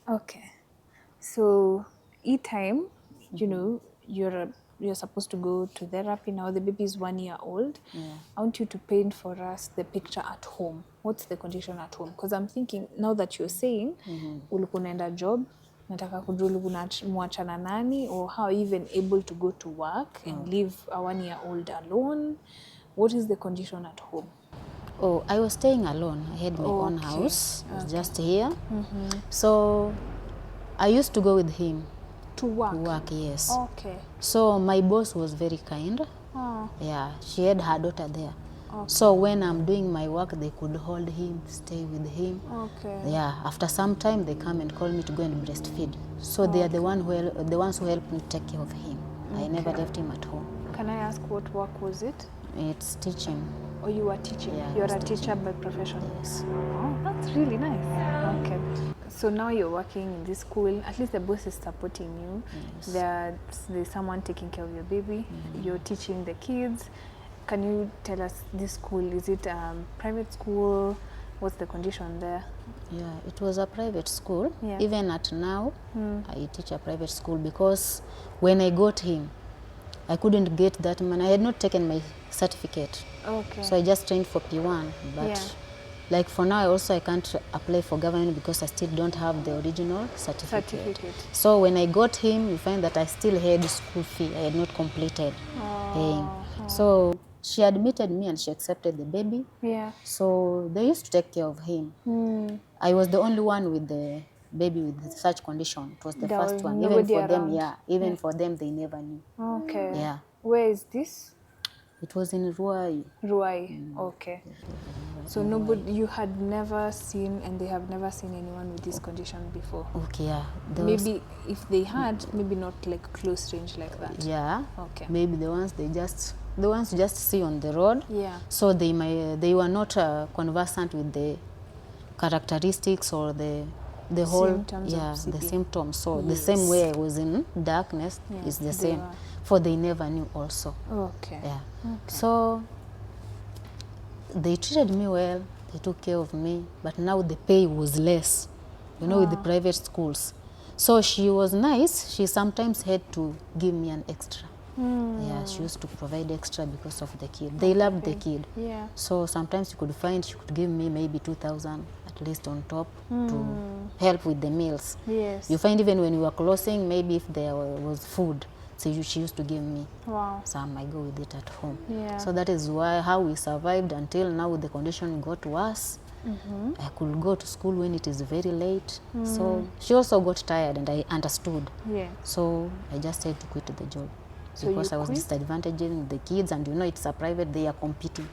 Okay. So each time, you know, you're supposed to go to therapy now. The baby is 1 year old. Yeah. I want you to paint for us the picture at home. What's the condition at home? Because I'm thinking now that you're saying ulikuwa unaenda job, nataka kujua ulikuwa mwachana nani, or how even able to go to work and leave a 1 year old alone. What is the condition at home? Oh, I was staying alone. I had my own house. I was just here. So I used to go with him. To work? To work, yes. Okay. So my boss was very kind. Oh. Yeah, she had her daughter there. Okay. So when I'm doing my work, they could hold him, stay with him. Okay. Yeah, after some time, they come and call me to go and breastfeed. So they are the ones who help me take care of him. I never left him at home. Can I ask what work was it? It's teaching. Oh, you are teaching? Yeah, you're a teacher by profession? Yes. Oh, that's really nice. Okay. So now you're working in this school. At least the boss is supporting you. Yes. There's someone taking care of your baby. You're teaching the kids. Can you tell us this school, is it private school? What's the condition there? Yeah, it was a private school. Yeah. Even at now, I teach a private school because when I got him, I couldn't get that money. I had not taken my certificate. Okay. So I just trained for P1. But like for now, I can't apply for government because I still don't have the original certificate. So when I got him, you find that I still had school fee. I had not completed paying. So she admitted me and she accepted the baby. Yeah. So they used to take care of him. I was the only one with the baby with such condition. It was the first one. Even for them, even for them, they never knew. Okay. Yeah. Where is this? It was in Ruai. Ruai, okay. So nobody, you had never seen, and they have never seen anyone with this condition before? Okay, yeah. Maybe if they had, maybe not like close range like that. Yeah. Okay. Maybe the ones you just see on the road. Yeah. So they were not conversant with the characteristics or the whole symptoms the symptoms. So the same way I was in darkness is the same. For they never knew also. Okay. Yeah. Okay. So they treated me well, they took care of me, but now the pay was less, you know, with the private schools. So she was nice. She sometimes had to give me an extra. Yeah, she used to provide extra because of the kid. They loved the kid. Yeah. So sometimes you could find she could give me maybe 2,000 at least on top to help with the meals. Yes. You find even when we were closing, maybe if there was food, so she used to give me some. I go with it at home. Yeah. So that is how we survived until now. The condition got worse. I could go to school when it is very late. So she also got tired, and I understood. Yeah. So I just had to quit the job. So because I was disadvantaging the kids, and you know it's a private, they are competing.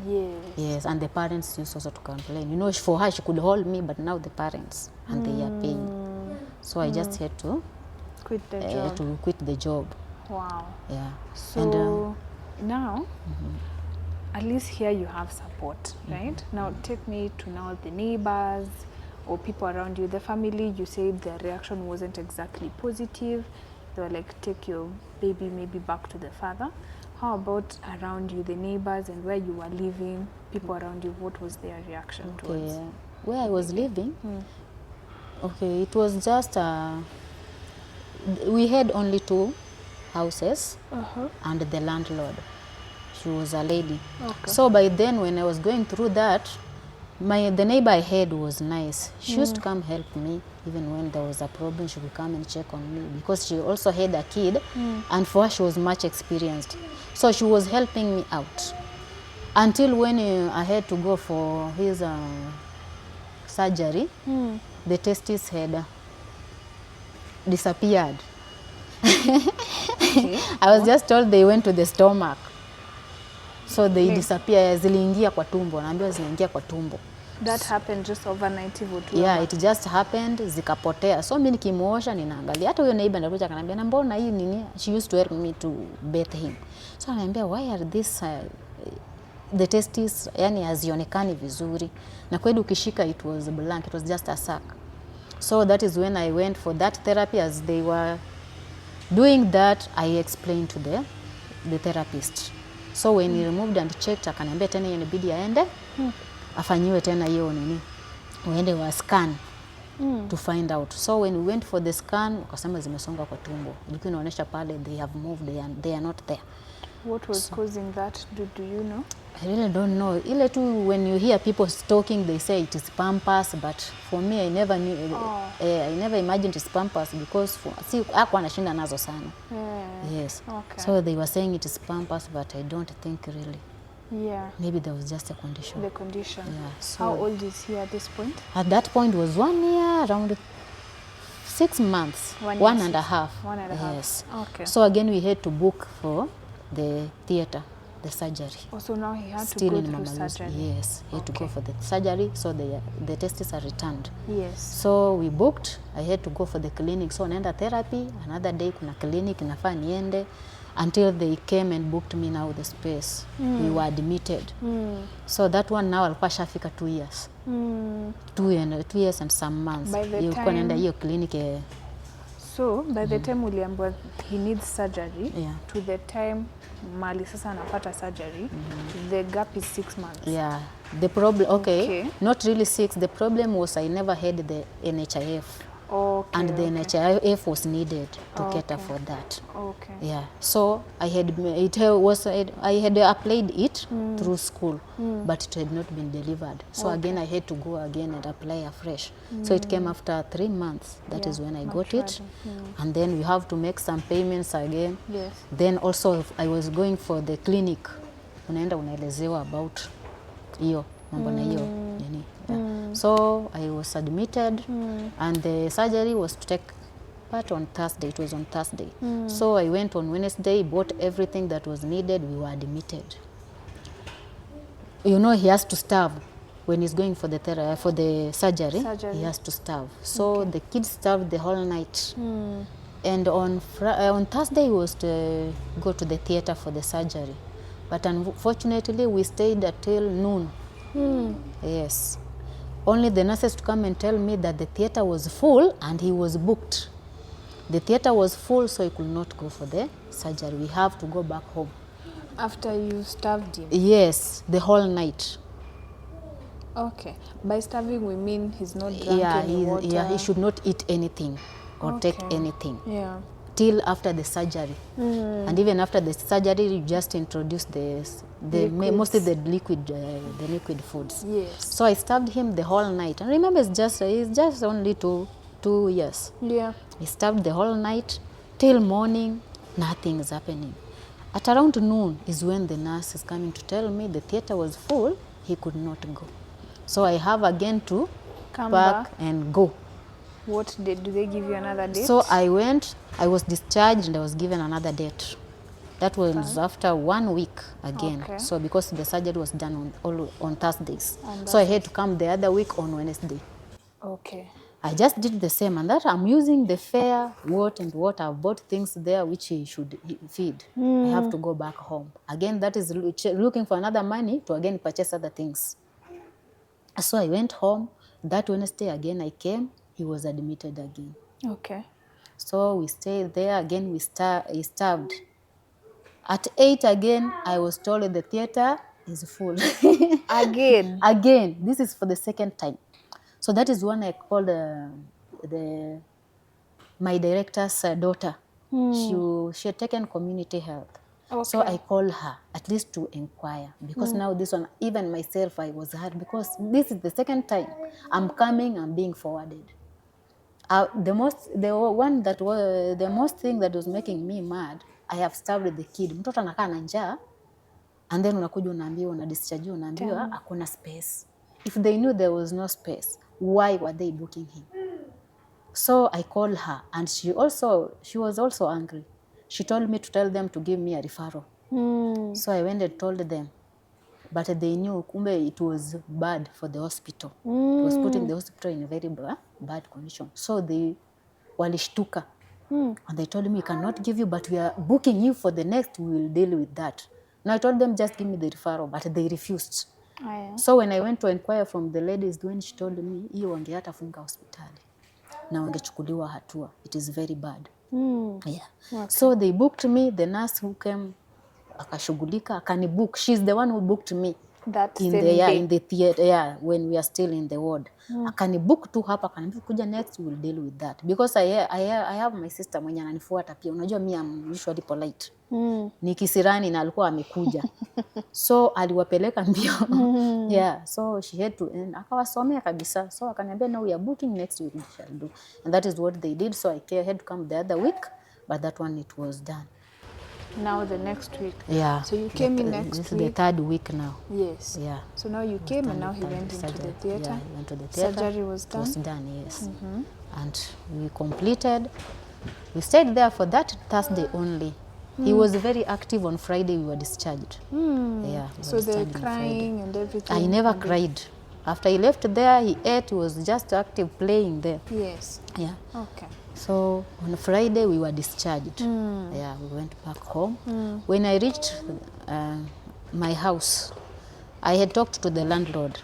Yes. Yes, and the parents used also to complain. You know, for her she could hold me, but now the parents and they are paying. So I just had to quit the job. To quit the job. Wow. Yeah. So now, at least here you have support, right? Now take me to now the neighbors or people around you, the family. You said their reaction wasn't exactly positive. They were like, take your baby maybe back to the father. How about around you, the neighbors and where you were living, people around you, what was their reaction towards? Where I was living, okay, it was just, we had only 2 houses and the landlord. She was a lady. Okay. So by then when I was going through that, the neighbor I had was nice. She used to come help me. Even when there was a problem, she would come and check on me because she also had a kid, and for her she was much experienced. So she was helping me out until when I had to go for his surgery, the testes had disappeared. Okay. I was just told they went to the stomach. So they disappear, ziliingia kwa tumbo. Naambiwa zinaingia kwa tumbo. That happened just overnight hivyo tu. Yeah, it just happened, zikapotea. So mimi nikimuosha ninaangalia. Hata huyo neighbor ndio akaniambia, "Na mbona hii nini?" She used to help me to bathe him. So ananiambia, "Why are this the testes yani hazionekani vizuri, na kweli ukishika it was blank, it was just a sac. So that is when I went for that therapy. As they were doing that, I explained to the therapist. So when he removed and checked, akaniambia tena inabidi aende afanyiwe tena hiyo nini, uende wa scan to find out. So when we went for the scan, wakasema zimesonga kwa tumbo, ilikuwa inaonyesha pale they have moved, they are not there. What was causing that? Do you know? I really don't know. Ile tu when you hear people talking, they say it is pampers, but for me I never knew. I never imagined it's pampers because si hakuwa anashinda nazo sana. Yes. Okay. So they were saying it is pampers, but I don't think really. Yeah. Maybe there was just a condition. The condition. Yeah. So how old is he at this point? At that point was 1 year, around 6 months, 1 and a half. 1 and a half. Yes. Okay. So again we had to book for the theater, the surgery. Also now he had Still to go in through Mama surgery. Yes, he had to go for the surgery, so the testes are returned. Yes. So we booked, I had to go for the clinic. So naenda therapy, another day kuna clinic nafaa niende, until they came and booked me now the space. We were admitted. So that one now alikuwa shafika 2 years. 2 years and some months. By the Ilikuwa naenda time- hiyo clinic. So by the time uliambiwa he needs surgery, Yeah. to the time mali sasa anapata surgery, the gap is 6 months. Yeah, the problem, okay, Okay. not really 6. The problem was I never had the NHIF. Okay. And the okay. NHIF was needed to cater Okay. for that. Okay. Yeah, so I had applied it through school, but it had not been delivered. So again I had to go again and apply afresh. So it came after 3 months. That is when I got it. And then we have to make some payments again. Yes. Then also I was going for the clinic. Unaenda unaelezewa about hiyo mambo na hiyo nini. Yeah. So I was admitted and the surgery was to take part on Thursday. It was on Thursday. So I went on Wednesday, bought everything that was needed. We were admitted. You know, he has to starve when he's going for the surgery. He has to starve. So the kid starved the whole night. And on Thursday he was to go to the theater for the surgery. But unfortunately we stayed until noon. Yes. Only the nurses to come and tell me that the theater was full and he was booked. The theater was full, so he could not go for the surgery. We have to go back home. After you starved him? Yes, the whole night. Okay. By starving we mean he's not drank any water? Yeah, he should not eat anything or take anything. Yeah. Till after the surgery. And even after the surgery, you just introduce mostly the liquid foods. Yes. So I starved him the whole night. And remember, it's just only two years. Yeah. He starved the whole night till morning. Nothing is happening. At around noon is when the nurse is coming to tell me the theater was full. He could not go. So I have again to Come pack back and go. What date? Do they give you another date? So I went, I was discharged and I was given another date. That was after 1 week again. Okay. So because the surgery was done on Thursdays. So I had to come the other week on Wednesday. Okay. I just did the same, and that I'm using the fare, what. I've bought things there which he should feed. I have to go back home. Again, that is looking for another money to again purchase other things. So I went home. That Wednesday again I came. He was admitted again. Okay. So we stayed there again. He starved. At 8 again, I was told the theater is full. Again? Again. This is for the second time. So that is when I called my director's daughter. She had taken community health. Okay. So I called her at least to inquire, because now this one, even myself, I was hurt because this is the second time I'm coming, I'm being forwarded. The most thing that was making me mad, I have starved the kid. Mtoto anakaa na njaa, and then unakuja unaambiwa, unadischarge, unaambiwa hakuna space. If they knew there was no space, why were they booking him? So I called her, and she was also angry. She told me to tell them to give me a referral. So I went and told them, but they knew kumbe it was bad for the hospital. It was putting the hospital in a very bad condition. So they walishtuka. And they told me, we cannot give you, but we are booking you for the next, we will deal with that. Now I told them just give me the referral, but they refused. Oh, yeah. So when I went to inquire from the ladies, when she told me hiyo wangeata funga hospitali na wangechukuliwa hatua, it is very bad. Yeah. Okay. So they booked me, the nurse who came akashughulika akanibook. She's the one who booked me That in same the day. in the theater, when we are still in the ward. Akanibook tu hapa, akaniambia kuja next we'll deal with that, because I have my sister mwenye ananifuata pia. Unajua mimi am usually polite. Ni kisirani na alikuwa amekuja. So aliwapeleka mbio. Yeah, so she had to end. Akawasomea kabisa. So akaniambia now we are booking next week we shall do. And that is what they did. So I had to come the other week, but that one it was done. Now the next week. Yeah. So you came in next this week. is the third week now. Yes. Yeah. So now you came and now he went into the theater. Yeah, he went to the theater. Surgery was done. It was done, yes. And we completed. We stayed there for that Thursday only. He was very active on Friday. We were discharged. Yeah. We were So they're discharged on crying and everything. I never cried. After he left there, he ate. He was just active playing there. Yes. Yeah. Okay. So on Friday we were discharged. Yeah, we went back home. When I reached my house, I had talked to the landlord.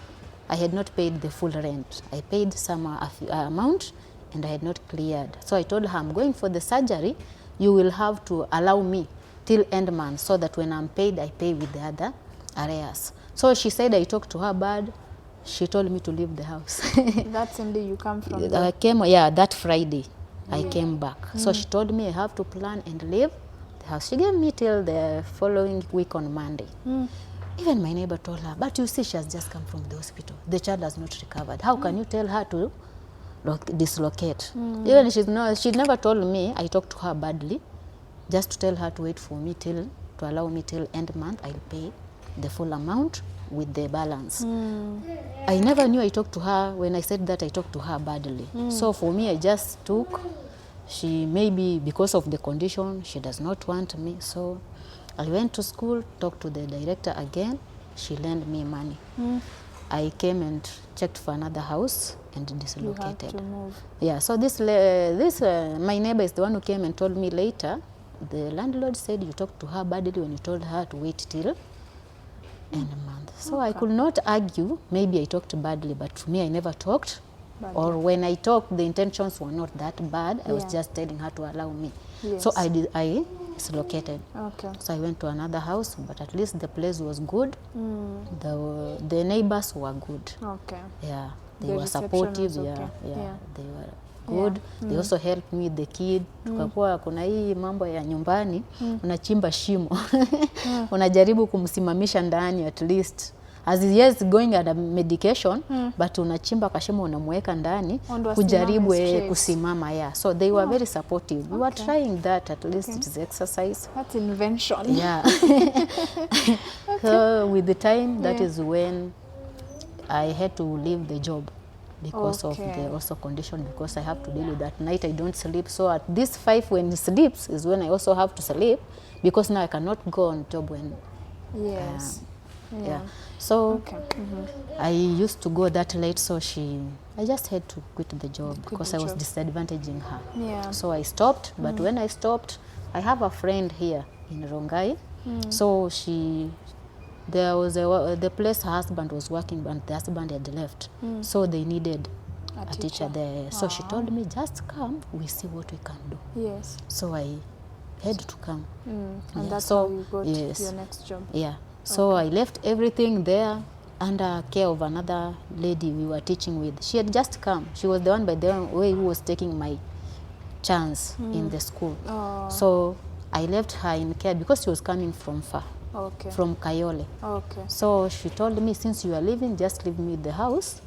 I had not paid the full rent. I paid some amount and I had not cleared. So I told her, I'm going for the surgery. You will have to allow me till end month so that when I'm paid, I pay with the other arrears. So she said I talked to her bad. She told me to leave the house. That same day you come from I there. came, that Friday. I came back. So she told me I have to plan and leave the house. She gave me till the following week on Monday. Even my neighbor told her, but you see, she has just come from the hospital. The child has not recovered. How can you tell her to dislocate? Even she never told me. I talked to her badly, just to tell her to wait for me to allow me till end month. I'll pay the full amount with the balance. I never knew I talked to her. When I said that, I talked to her badly. So for me, I just took, she maybe because of the condition, she does not want me. So I went to school, talked to the director again. She lent me money. I came and checked for another house and dislocated. You have to move. Yeah, so this my neighbor is the one who came and told me later. The landlord said you talked to her badly when you told her to wait till end month. So I could not argue. Maybe I talked badly, but to me, I never talked. Badly. Or when I talked, the intentions were not that bad. I was just telling her to allow me. Yes. So I dislocated. Okay. So I went to another house, but at least the place was good. The neighbors were good. Okay. Yeah, they The were reception supportive. was okay. Yeah, they were good. They also helped me with the kid. Tukakuwa kuna hii mambo ya nyumbani, unachimba shimo. Unajaribu kumsimamisha ndani at least. As he is going at a medication, but unachimba kashimo unamweka ndani kujaribu kusimama. Yeah, so they were very supportive. We were trying that, at least it is exercise. That's invention. Yeah. So with the time, that is when I had to leave the job because of the also condition, because I have to deal with that. Night I don't sleep. So at this 5 when he sleeps is when I also have to sleep, because now I cannot go on job when Yes. yeah. So Okay. I used to go that late, so I just had to quit the job because the I was job. disadvantaging her. Yeah. So I stopped, but when I stopped, I have a friend here in Rongai. So there was the place her husband was working, but the husband had left. So they needed a teacher there. So she told me, just come, we see what we can do. Yes. So I had to come. And that's how you got your next job. Yeah. So I left everything there under care of another lady we were teaching with. She had just come. She was the one, by the way, who was taking my chance in the school. So I left her in care because she was coming from far, from Kayole. So she told me, since you are leaving, just leave me the house.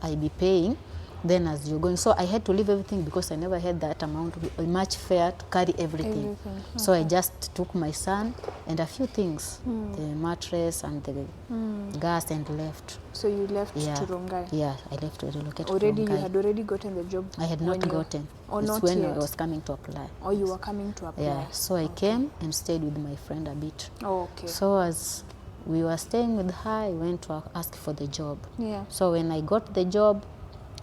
I'll be paying. Then as you're going, so I had to leave everything because I never had that amount, much fare to carry everything. So I just took my son and a few things, the mattress and the gas, and left. So you left to Rongai? Yeah, I left to relocate to Already, Rongai. you had already gotten the job? I had not gotten. Or it's not when yet? I was coming to apply. Oh, you were coming to apply? Yeah, so I came and stayed with my friend a bit. So as we were staying with her, I went to ask for the job. Yeah. So when I got the job,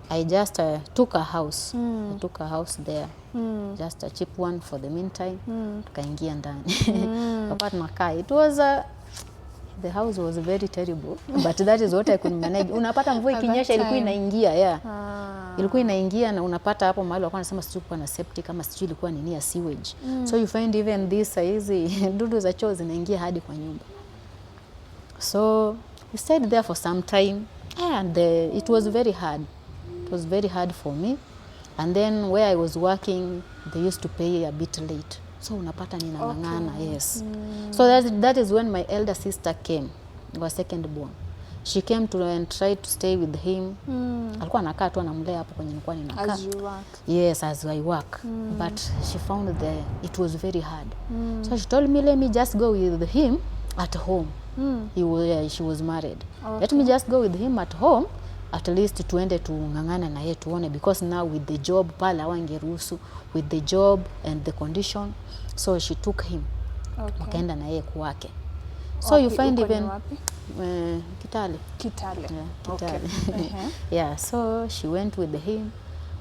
I just took a house. I took a house there, just a cheap one for the meantime. Tukaingia ndani. It was the house was very terrible but that is what I could manage. Unapata mvua ikinyesha ilikuwa inaingia, yeah. Ilikuwa inaingia na unapata hapo mahali walikuwa wanasema sijui kwa na septic kama sijui ilikuwa nini ya sewage. So you find even this hizi dudu za choo zinaingia hadi kwa nyumba. So we stayed there for some time and it was very hard. It was very hard for me. And then where I was working, they used to pay a bit late. So unapata ninang'ang'ana, yes. So that is when my elder sister came, our second born. She came to and tried to stay with him. Alikuwa anakaa tu anamlea hapo kwenye nilikuwa ninakaa. As you work. Yes, as I work. But she found it was very hard. So she told me, let me just go with him at home. She was married. Okay. Let me just go with him at home. At least tuende tung'ang'ana na yeye tuone, because now with the job pale hawangeruhusu, with the job and the condition. So she took him. Okay. Wakaenda na yeye kwake. So okay, you find even Kitale. Kitale. Yeah, Kitale. Okay. Yeah, so she went with him.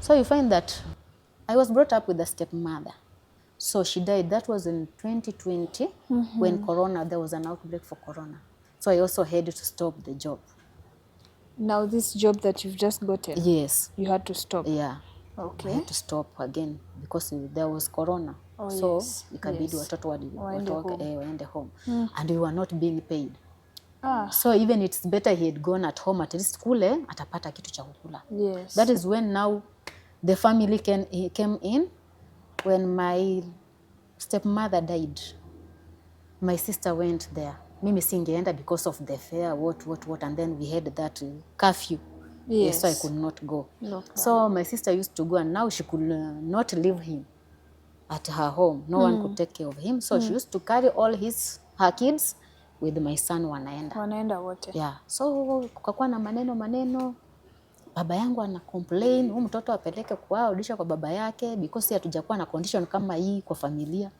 So you find that I was brought up with a stepmother. So she died. That was in 2020 when there was an outbreak for corona. So I also had to stop the job. Now this job that you've just gotten, yes, you had to stop. Yeah. Okay. I had to stop again because there was corona. Oh, so yes. ikabidi watoto waende home. And we were not being paid. So even it's better he had gone at home, at least kule atapata kitu cha kukula. Yes. That is when now the family came in. When my stepmother died, my sister went there. Mimi singeenda because of the fare, what, and then we had that curfew. Yes. So I could not go. So my sister used to go, and now she could not leave him at her home. No one could take care of him. So she used to carry all her kids with my son wanaenda. Wanaenda wote. Yeah. So kukakuwa na maneno. Baba yangu ana complain, huyu mtoto apeleke kwao, rudisha kwa baba yake, because hatujakuwa na condition kama hii kwa familia.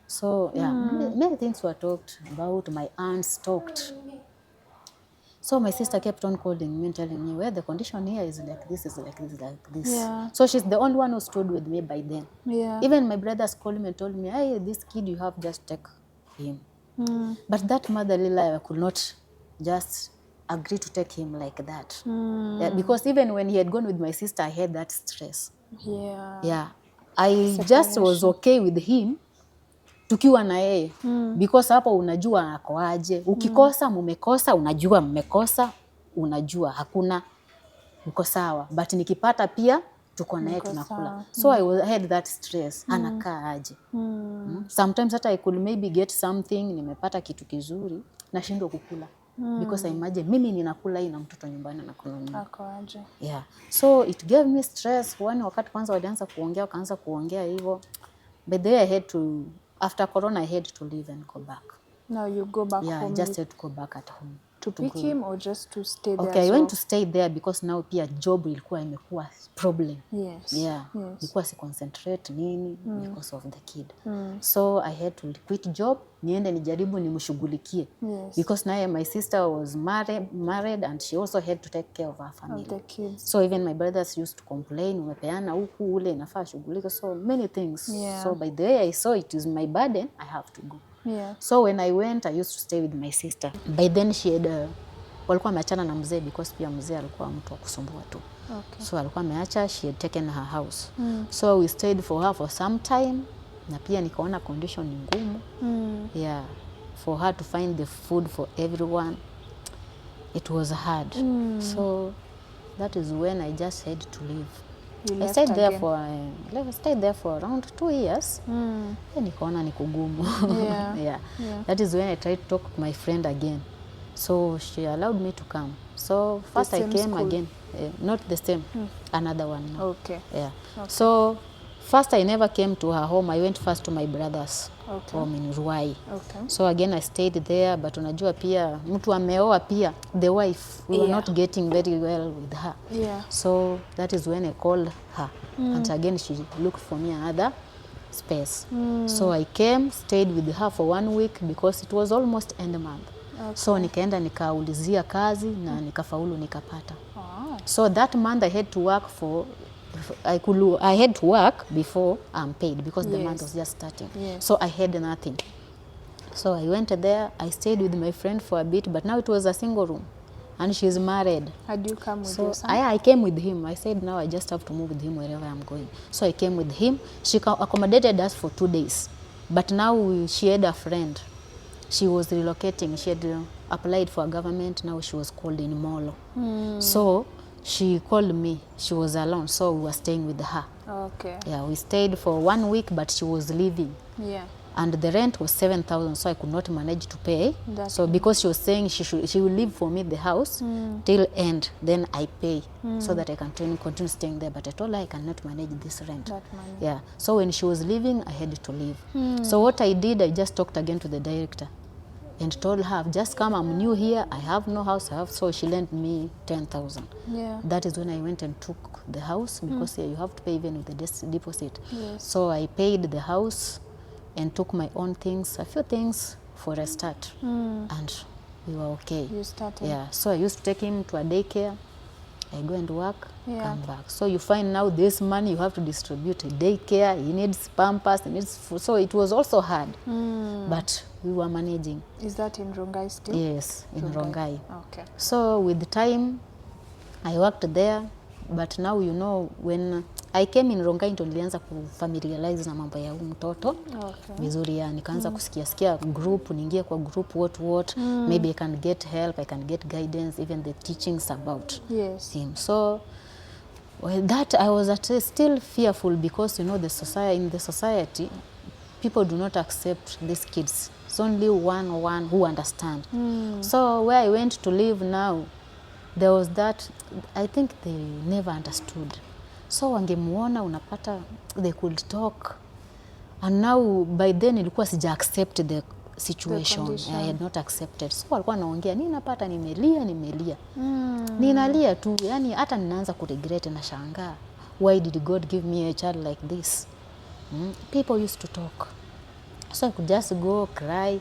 So yeah, many things were talked about, my aunts talked. So my sister kept on calling me and telling me, well, the condition here is like this, is like this, like this. Yeah. So she's the only one who stood with me by then. Yeah. Even my brothers called me and told me, hey, this kid, you have just take him. But that motherly life, I could not just agree to take him like that. Yeah, because even when he had gone with my sister, I had that stress. Yeah. Yeah. I just was okay with him tukiwa na yeye. Because hapo unajua ako aje. Ukikosa mumekosa, unajua mmekosa, unajua hakuna uko sawa. But nikipata pia tuko na yeye tunakula. So I had that stress. Anakaa aje. Sometimes hata I could maybe get something, nimepata kitu kizuri, nashindwa kukula. Because I imagine mimi ninakula hii na mtoto nyumbani anakula nini. Ako aje. Yeah. So it gave me stress. Wakati kwanza walianza kuongea hivyo. But then I had to, after corona, I had to leave and go back. Now you go back home. Yeah, I just had to go back at home. To pick him or just to stay there? Okay, I went to stay there because now pia job ilikuwa imekuwa problem. Yes. Yeah. Ilikuwa si concentrate nini because of the kid. So I had to quit job, niende nijaribu nimshughulikie. Yes. Because now my sister was married and she also had to take care of her family. Of the kids. So even my brothers used to complain, umepeana huku ule inafaa shughulika, so many things. Yeah. So by the way I saw it is my burden, I have to go. Yeah. So when I went, I used to stay with my sister. By then she had walikuwa ameachana na mzee because pia mzee alikuwa mtu wa kusumbua tu. Okay. So alikuwa ameacha, she had taken her house. So we stayed for her for some time. Na pia nikaona condition ni ngumu. Yeah. For her to find the food for everyone, it was hard. So that is when I just had to leave. I stayed there for around 2 years. Nikaona ni kugumu. Yeah. That is when I tried to talk to my friend again. So she allowed me to come. So first I came school again. Not the same. Another one now. Okay. Yeah. Okay. So first I never came to her home. I went first to my brother's home in Ruai. Okay. So again I stayed there, but unajua pia mtu ameoa pia, the wife, we were not getting very well with her. Yeah. So that is when I called her. And again she looked for me another space. So I came, stayed with her for 1 week because it was almost end month. Okay. So nikaenda nikaulizia kazi na nikafaulu nikapata. So that month I had to work I had to work before I'm paid because the month was just starting. Yes. So I had nothing. So I went there, I stayed with my friend for a bit, but now it was a single room. And she's married. Had you come with So your son? I came with him. I said, now I just have to move with him wherever I'm going. So I came with him. She accommodated us for 2 days. But now she had a friend. She was relocating. She had applied for a government. Now she was called in Molo. So she called me. She was alone. So we were staying with her. Okay. Yeah, we stayed for 1 week, but she was leaving. Yeah. And the rent was 7,000, so I could not manage to pay. That's so because she was saying she will leave for me the house till end, then I pay so that I can continue staying there. But I told her I cannot manage this rent. That money. Yeah. So when she was leaving, I had to leave. So what I did, I just talked again to the director and told her, I've just come, I'm new here, I have no house, so she lent me 10,000. Yeah. That is when I went and took the house because you have to pay even with the deposit. Yes. So I paid the house and took my own things, a few things for a start, and we were okay. You started. Yeah, so I used to take him to a daycare. I go and work, Yeah. come back. So you find now this money you have to distribute a daycare, he needs pampers, he needs food. So it was also hard, but we were managing. Is that in Rongai still? Yes, in Rongai. Okay. So with the time, I worked there, but now you know when I came in Rongai ndo nilianza kufamiliarize na mambo ya mtoto vizuri, ya nikaanza kusikia group, niingie kwa group what maybe I can get help, I can get guidance, even the teachings about him. So that I was still fearful because you know in the society people do not accept these kids. It's only one who understand. So where I went to live now, there was that, I think they never understood. So wangemuona unapata, they could talk. And now by then ilikuwa sija accept the situation. I had not accepted. So walikuwa naongea, ninapata nimelia. Ninalia tu, yani hata ninaanza kuregret na shangaa. Why did God give me a child like this? People used to talk. So I could just go cry.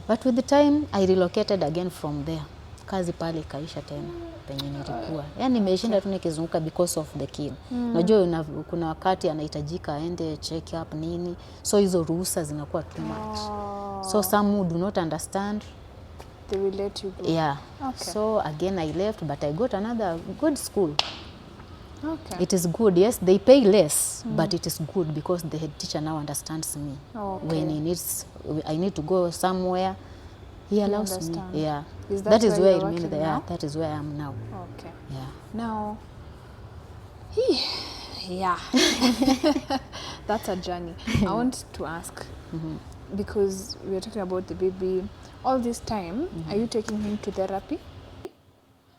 But with the time I relocated again from there. Kazi pale kaisha tena penye nilikuwa. Yani nimeshinda tu nikizunguka because of the kid. Unajua kuna wakati anahitajika aende check up nini. So hizo ruhusa zinakuwa too much. So some who do not understand, they will let you go. Yeah. Okay. So again I left, but I got another good school. Okay. It is good. Yes, they pay less, but it is good because the head teacher now understands me. When I need to go somewhere, he allows me. Yeah. That is where I remain there. Yeah, that is where I am now. Okay. Yeah. Now, yeah, that's a journey. I want to ask, because we are talking about the baby, all this time, are you taking him to therapy?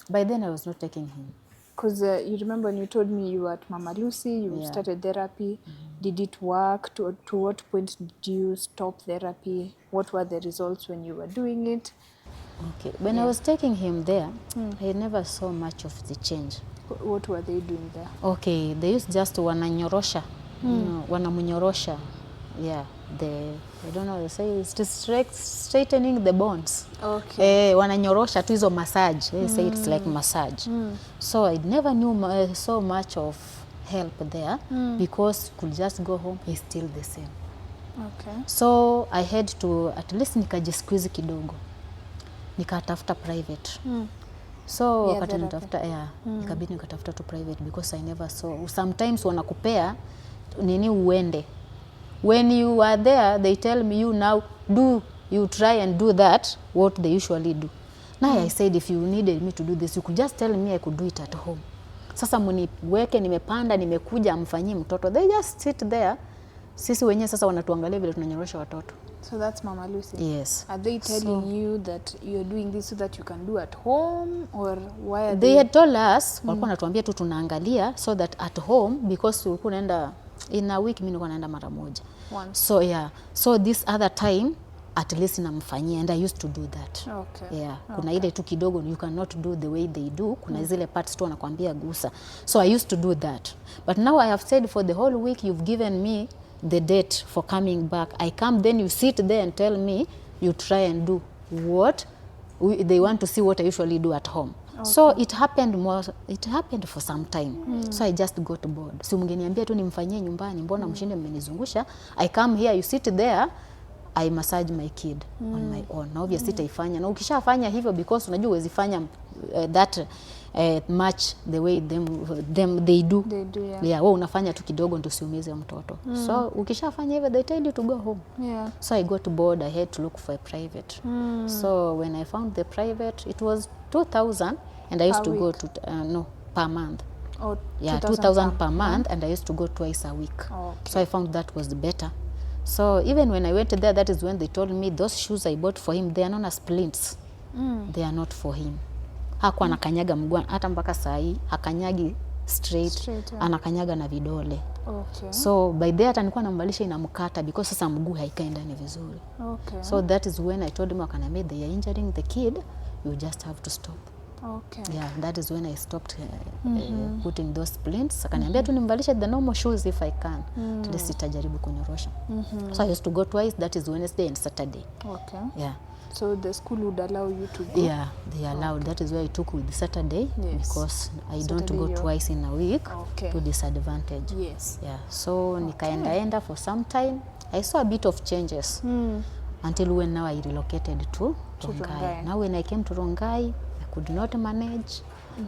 By then I was not taking him. Because you remember when you told me you were at Mama Lucy, you started therapy. Did it work? To what point did you stop therapy? What were the results when you were doing it? Okay. When I was taking him there, I never saw much of the change. What were they doing there? Okay, they used just wananyorosha. Wanamunyorosha. Yeah, I don't know how to say, it's straightening the bones. Okay. Wananyorosha tu hizo massage. They say it's like massage. So I never knew so much of help there because could just go home, he's still the same. Okay. So I had to at least nikajisqueeze kidogo. Nikatafuta private. So wakati nitafuta ikabidi nikatafuta tu private because I never saw. Sometimes wanakupea nini uende. When you are there, they tell me you try and do that, what they usually do. Now I said, if you needed me to do this, you could just tell me I could do it at home. Sasa mniweke nimepanda, nimekuja amfanyie mtoto. They just sit there. Sisi wenyewe sasa wanatuangalia vile tunanyorosha watoto. So that's Mama Lucy? Yes. Are they telling you that you're doing this so that you can do at home, or why are they had told us, walikuwa natuambia tu tunaangalia so that at home, because ulikuwa naenda in a week, mimi nilikuwa naenda mara moja. So so this other time at least namfanyia, and I used to do that. Okay. Yeah. Kuna ile tu kidogo you cannot do the way they do. Kuna zile parts tu wanakuambia gusa. So I used to do that. But now I have said for the whole week you've given me the date for coming back. I come, then you sit there and tell me you try and do what they want to see what I usually do at home. Okay. So it happened for some time. So I just got bored. So mngeniambia tu nimfanyie nyumbani, mbona mshinde mmenizungusha? I come here, you sit there, I massage my kid on my own. Na obviously taifanya. Na ukishafanya hivyo because unajua huwezi fanya that much the way they do. Yeah, wewe unafanya tu kidogo ndio usiumize mtoto. So ukishafanya hivyo they tell you to go home. Yeah. So I got bored, I had to look for a private. So when I found the private, it was 2,000 and I used to go to no, per month. Oh, yeah, 2,000 per month and I used to go twice a week. Okay. So I found that was better. So even when I went there, that is when they told me those shoes I bought for him, they are not as splints. They are not for him. Hakuwa anakanyaga mguu hata mpaka saa hii hakanyagi straight yeah. Anakanyaga na vidole. Okay. So by there nilikuwa namvalisha inamkata because sasa mguu haikai ndani vizuri. Okay. So that is when I told him akaniambia they are injuring the kid, you just have to stop. Okay. Yeah, that is when I stopped putting those splints. Akaniambia tu nimvalishe the normal shoes if I can. Today sitajaribu kunyorosha. So I used to go twice, that is Wednesday and Saturday. Okay. Yeah. So the school would allow you to go? Yeah, they allowed. That is why I took with Saturday because I don't go twice in a week to disadvantage. Yes. Yeah. So nikaenda for some time. I saw a bit of changes until when now I relocated to Rongai. Now when I came to Rongai, I could not manage.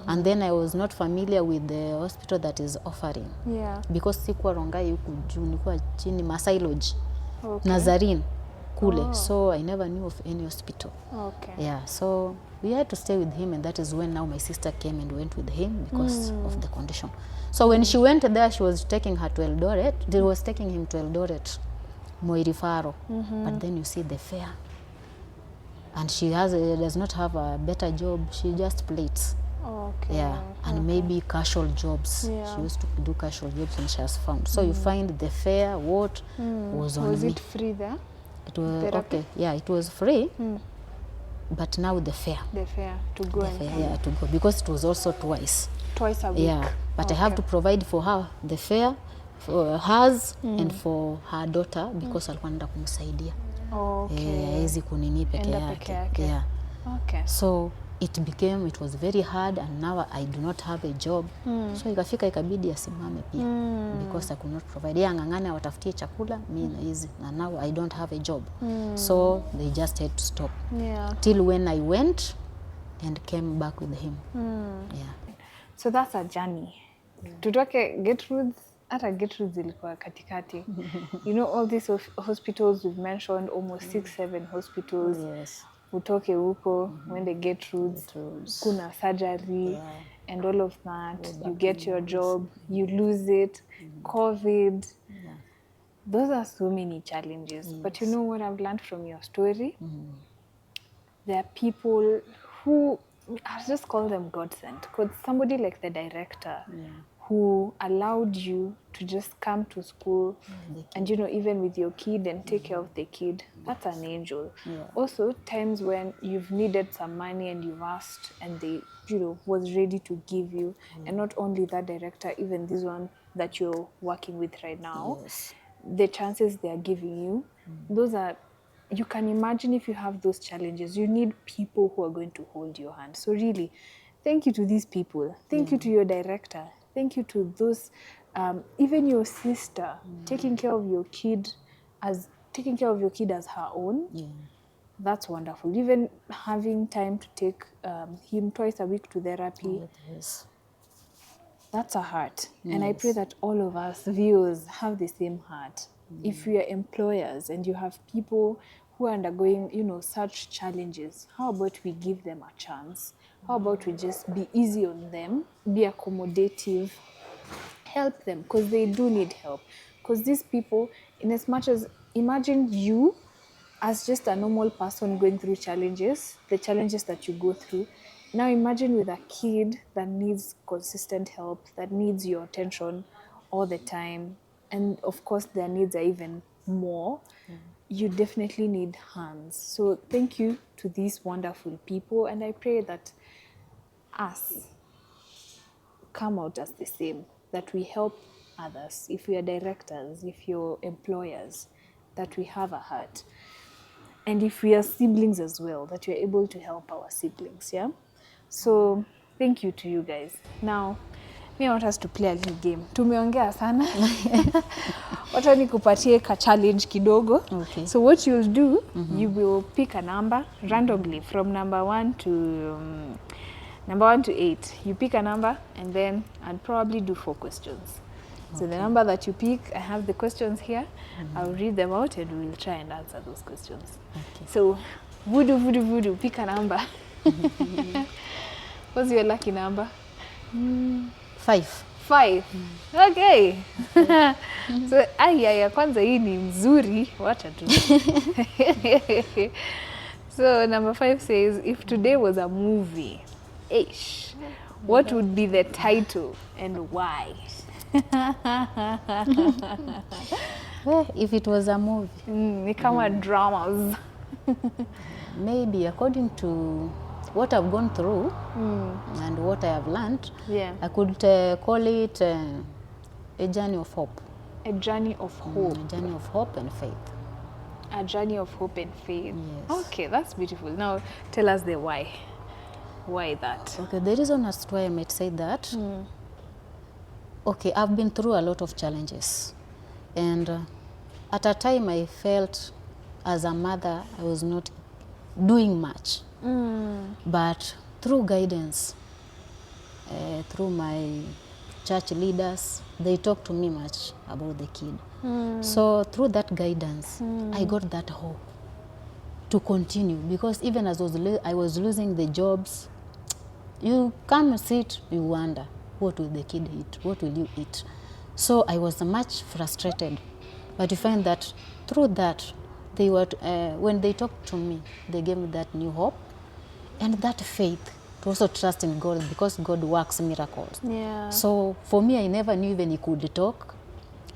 And then I was not familiar with the hospital that is offering. Yeah. Because sikuwa Rongai huku juu nilikuwa chini Masai Lodge. Nazarene. Kule. So I never knew of any hospital. Okay. Yeah, so we had to stay with him and that is when now my sister came and went with him because of the condition. So when she went there, she was taking her to Eldoret. They was taking him to Eldoret, Moirifaro. But then you see the fare. And she does not have a better job. She just plates. Okay. Yeah, and maybe casual jobs. Yeah. She used to do casual jobs and she has found. So you find the fare, what was on me. Was it free there? It was therapy? okay. Yeah, it was free. But now the fare. The fare to go and fare, yeah, to go because it was also twice. Twice a week. Yeah, but I have to provide for her the fare for hers and for her daughter because alikuwa anaenda kumsaidia. Okay. Hawezi kunini peke yake. Yeah. Okay. So it was very hard and now I do not have a job. So ikabidi asimame pia because I could not provide. Yeye angangane watafutie chakula, mimi na hizi na now I don't have a job. So they just had to stop. Yeah. Till when I went and came back with him. Yeah. So that's a journey. Tutoke Gertrude's hata Gertrude's ilikuwa katikati. You know all these hospitals we've mentioned, almost 6-7 hospitals. Yes. Utoke huko, when they get Gertrude's, kuna surgery and all of that. You get your job, you lose it, COVID. Those are so many challenges. Yes. But you know what I've learned from your story? There are people who, I'll just call them God-sent. Because somebody like the director who allowed you to just come to school and, you know, even with your kid and take care of the kid, that's an angel. Yeah. Also, times when you've needed some money and you've asked and they, you know, was ready to give you. And not only that director, even this one that you're working with right now, the chances they are giving you, those are, you can imagine if you have those challenges, you need people who are going to hold your hand. So really, thank you to these people. Thank you to your director. Thank you to those, even your sister, taking care of your kid as her own. Yeah. That's wonderful. Even having time to take him twice a week to therapy. Yes. That's a heart. Yes. And I pray that all of us viewers have the same heart. If we are employers and you have people who are undergoing, you know, such challenges, how about we give them a chance? How about we just be easy on them, be accommodative, help them because they do need help. Because these people, in as much as, imagine you as just a normal person going through challenges, the challenges that you go through. Now imagine with a kid that needs consistent help, that needs your attention all the time. And of course, their needs are even more. You definitely need hands. So thank you to these wonderful people. And I pray that us come out as the same, that we help others. If we are directors, if you're employers, that we have a heart. And if we are siblings as well, that we're able to help our siblings, yeah? So thank you to you guys. Now, Me, I want us to play a little game. Tumeongea sana. Wacha nikupatie ka challenge kidogo. Okay. So what you'll do, you will pick a number randomly from number 1 to 8. You pick a number and then I'll probably do 4 questions. So the number that you pick, I have the questions here. I'll read them out and we'll try and answer those questions. Okay. So voodoo, pick a number. What's your lucky number? 5. 5. Okay. So ya kwanza hii ni mzuri, wacha tu. So number 5 says, if today was a movie, what would be the title and why? If it was a movie, Ni kama dramas. maybe according to what I've gone through and what I have learned, I could call it a journey of hope. A journey of hope. A journey of hope and faith. A journey of hope and faith. Yes. Okay, that's beautiful. Now tell us the why. Why that? Okay, the reason as to why I might say that, okay, I've been through a lot of challenges. And at a time I felt as a mother, I was not doing much. But through guidance, through my church leaders, they talked to me much about the kid. So through that guidance, I got that hope to continue, because even as I was losing the jobs, you come sit, you wonder, what will the kid eat? What will you eat? So I was much frustrated. But you find that through that, they were when they talked to me, they gave me that new hope and that faith to also trust in God, because God works miracles. Yeah. So for me, I never knew even he could talk.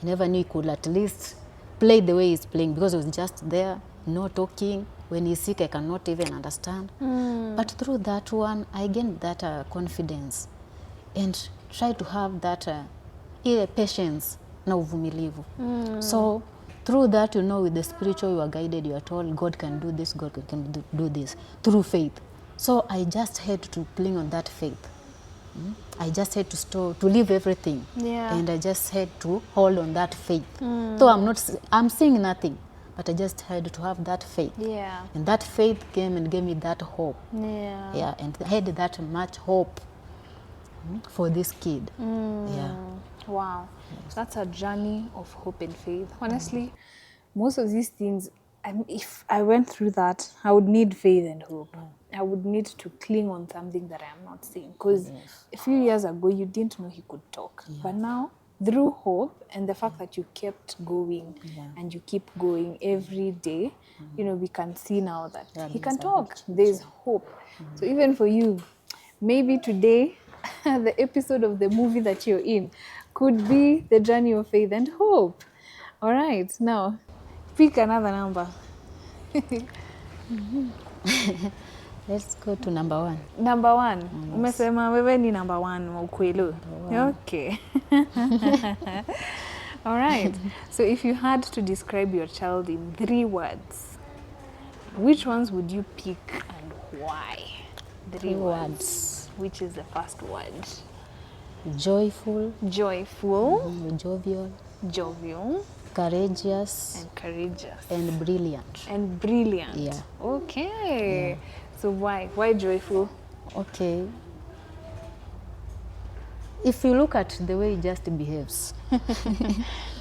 I never knew he could at least play the way he's playing, because he was just there, no talking. When he's sick, I cannot even understand. But through that one, I gained that confidence and try to have that patience na uvumilivu. So through that, you know, with the spiritual, you are guided, you are told God can do this, God can do this, through faith. So I just had to cling on that faith. I just had to leave everything. Yeah. And I just had to hold on that faith. So I'm seeing nothing, but I just had to have that faith. Yeah. And that faith came and gave me that hope. Yeah. Yeah, and I had that much hope for this kid. Yeah. Wow. Yes. That's a journey of hope and faith. Honestly, most of these things, if I went through that, I would need faith and hope. I would need to cling on something that I am not seeing. Because a few years ago, you didn't know he could talk. But now, through hope and the fact that you kept going and you keep going every day, you know, we can see now that he can talk. There's hope. So even for you, maybe today, the episode of the movie that you're in could be the journey of faith and hope. All right, now pick another number. Let's go to number 1. Number 1. Umesema wewe ni number 1 wa ukweli. Okay. All right. So if you had to describe your child in 3 words, which ones would you pick and why? 3 words. Which is the first word? Joyful. Joyful. Jovial. Jovial. Courageous. And courageous. And brilliant. And brilliant. Yeah. Okay. Yeah. So why? Why joyful? Okay. If you look at the way he just behaves,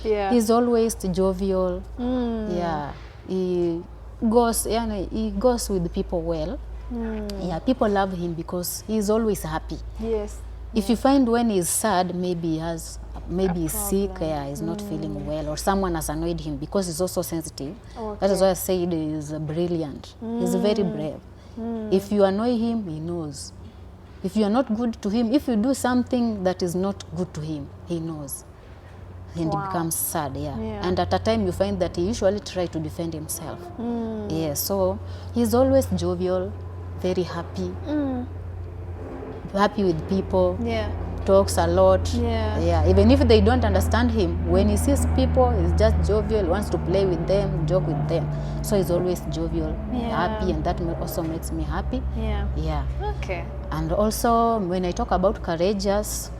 he's always jovial. Yeah. He goes with people well. Yeah, people love him because he's always happy. Yes. If you find when he's sad, maybe he's sick, he's not feeling well, or someone has annoyed him, because he's also sensitive. Okay. That is why I said he's brilliant. He's very brave. If you annoy him, he knows. If you are not good to him, if you do something that is not good to him, he knows. And he becomes sad, And at a time you find that he usually tries to defend himself. Yeah, so he's always jovial, very happy. Happy with people. Yeah. Talks a lot. Yeah. Even if they don't understand him, when he sees people, he's just jovial, wants to play with them, joke with them. So he's always jovial, happy, and that also makes me happy. Yeah. Okay. And also, when I talk about courageous,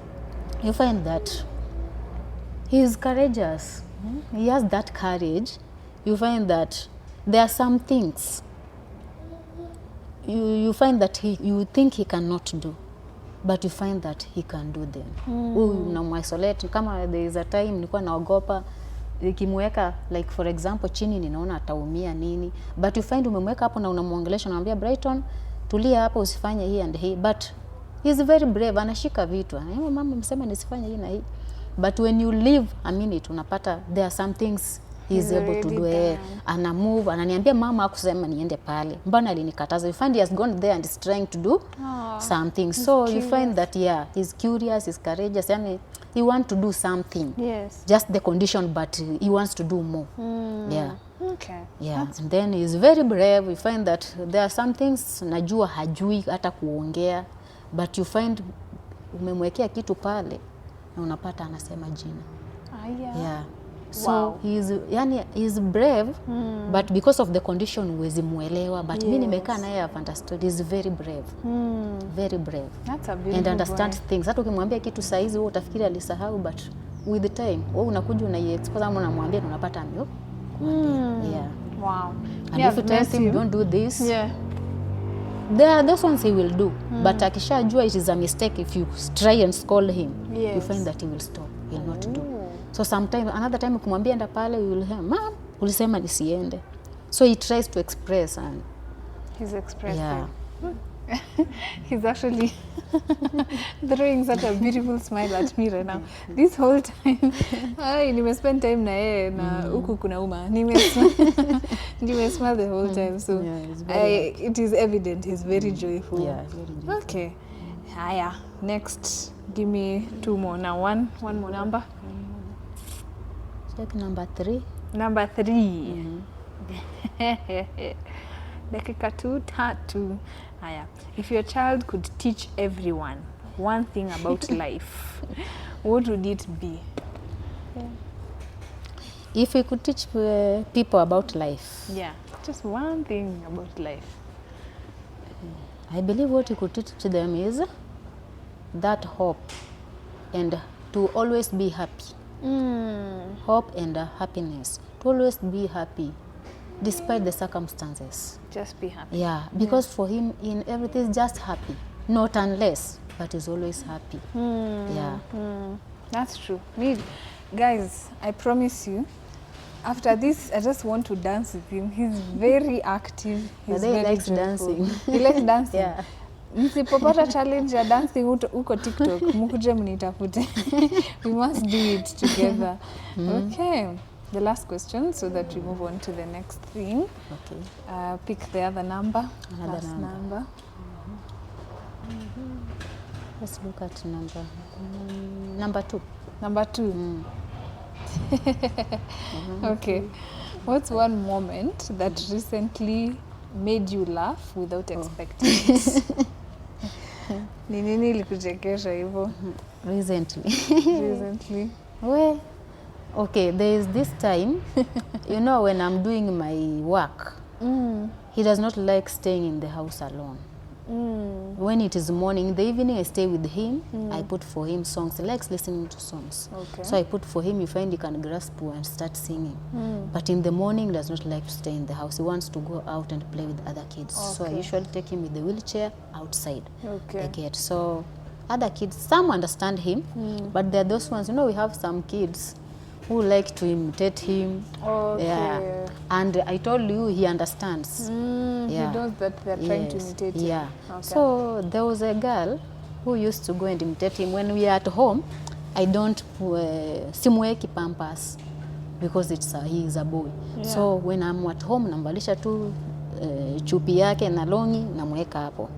you find that he is courageous. He has that courage. You find that there are some things you find that you think he cannot do, but you find that he can do them. Unamwisolate. Kama there is a time nilikuwa naogopa ikimweka, like for example chini, ninaona ataumia nini, but you find umemweka hapo na unamuongelesha, unamwambia Brighton, tulia hapo, usifanye hii and hii, but he is very brave, anashika vitu. Mama msema nisifanye hii na hii, but when you leave a minute unapata there are some things he is able to do. Ana move, ananiambia mama hakusema niende pale, mbona alinikataza? You find he has gone there and is trying to do something. So you find that he's curious, he's courageous, yani he wants to do something. Yes. Just the condition, but he wants to do more. Yeah. Okay. Yeah. And then he's very brave. You find that there are some things najua hajui hata kuongea, but you find umemwekea kitu pale na unapata anasema jina. Yeah. So he's brave, but because of the condition huwezi muelewa, but mimi nimekaa naye I've understood he's very brave. Very brave. That's a beautiful and understands things. Hata ukimwambia kitu saizi wewe utafikiri alisahau, but with the time wewe unakuja unaiexpose ama unamwambia unapata amyo. Yeah. Wow. And if you tell him don't do this, there are those ones he will do, but akishajua it is a mistake, if you try and scold him, you find that he will stop, he will not do. So sometimes, another time ukimwambia enda pale, you will hear, mom, ulisema nisiende. So he tries to express, and he's expressing. Yeah. He's actually throwing such a beautiful smile at me right now. This whole time, nime spend time na yeye na huku kuna uma. Nime smile the whole time. So it is evident he's very joyful. Yeah, very joyful. Okay. Haya, next, give me two more. Now one more number. Check number 3. Number 3. Dakika 3. Haya. If your child could teach everyone one thing about life, what would it be? If we could teach people about life. Yeah, just one thing about life. I believe what we could teach them is that hope and to always be happy. Hope and happiness. To always be happy despite the circumstances. Just be happy. Yeah, because for him in everything just happy. Not unless, but he's always happy. Yeah. That's true. Guys, I promise you, after this, I just want to dance with him. He's very active. He's he likes dancing. He likes dancing. Yeah. Msipopata challenge ya dancing uko TikTok, mukuje mnitafute. We must do it together. Okay. The last question, so that we move on to the next thing. Okay. Pick the other number. Last number. Let's look at number 2. Number 2. Okay. What's one moment that recently made you laugh without expecting it? Ni nini ilikuchekesha hivyo? Recently. Well, okay, there is this time, you know, when I'm doing my work, he does not like staying in the house alone. When it is morning, in the evening I stay with him. I put for him songs. He likes listening to songs. Okay. So I put for him, you find he can grasp and start singing. But in the morning, he does not like to stay in the house. He wants to go out and play with other kids. Okay. So I usually take him with the wheelchair outside the gate. So other kids, some understand him, but there are those ones, you know, we have some kids who like to imitate him. Okay. Yeah. And I told you, he understands. He knows that they're trying to imitate him. Yeah. Okay. So there was a girl who used to go and imitate him. When we are at home, I don't simweki pampers because he is a boy. Yeah. So when I'm at home, nambalisha tu chupi yake na longi namweka hapo.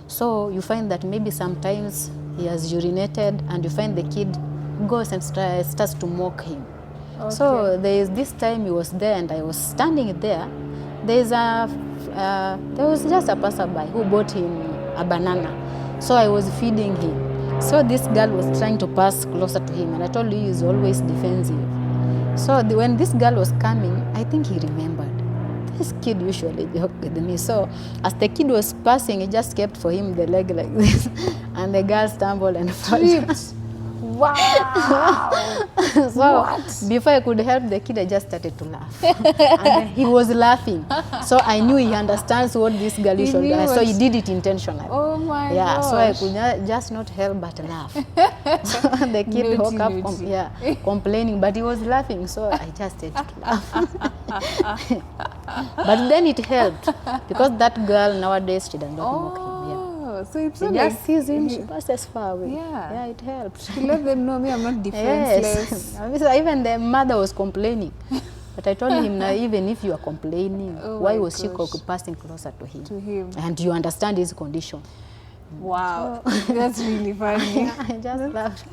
So you find that maybe sometimes he has urinated and you find the kid goes and starts to mock him. Okay. So there is this time he was there and I was standing there. There was just a passerby who bought him a banana. So I was feeding him. So this girl was trying to pass closer to him and I told you he's always defensive. So when this girl was coming, I think he remembered. This kid usually joked with me. So as the kid was passing, he just kept for him the leg like this. And the girl stumbled and fell. Wow. So What? before I could help the kid, I just started to laugh. And he was laughing. So I knew he understands what this girl He should knew do. So what he did it intentionally. Oh my Yeah, gosh. so I could just not help but laugh. So the kid woke up complaining, but he was laughing, so I just had to laugh. But then it helped, because that girl nowadays, she does not mock him. Yeah. So it's She not just like sees him, she passes far away. Yeah. It helped. to let them know me, I'm not defenseless. Yes. Even the mother was complaining. But I told him, now, even if you are complaining, why was she passing closer to him? To him. And you understand his condition. Wow. That's really funny. I just laughed.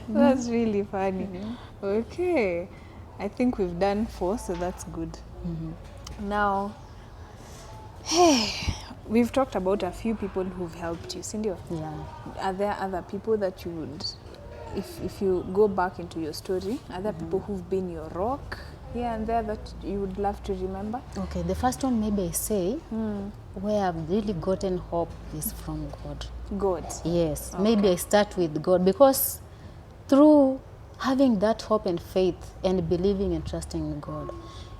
That's really funny. Okay. I think we've done 4, so that's good. Now, we've talked about a few people who've helped you, Cindy. Yeah. Are there other people that you would, if you go back into your story, are there people who've been your rock here and there that you would love to remember? Okay, the first one maybe I say, where I've really gotten hope is from God. God. Yes, maybe I start with God, because through having that hope and faith and believing and trusting in God,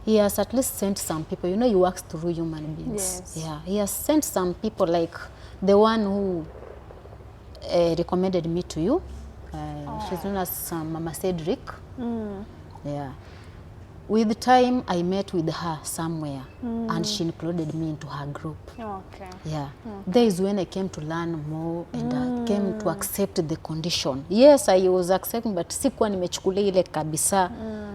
He has at least sent some people. You know, He works through human beings. Yes. Yeah, He has sent some people, like the one who recommended me to you. She's known as Mama Cedric. Yeah. With time, I met with her somewhere, and she included me into her group. Okay. Yeah. There is when I came to learn more, and I came to accept the condition. Yes, I was accepting, but sikuwa nimechukulia ile kabisa.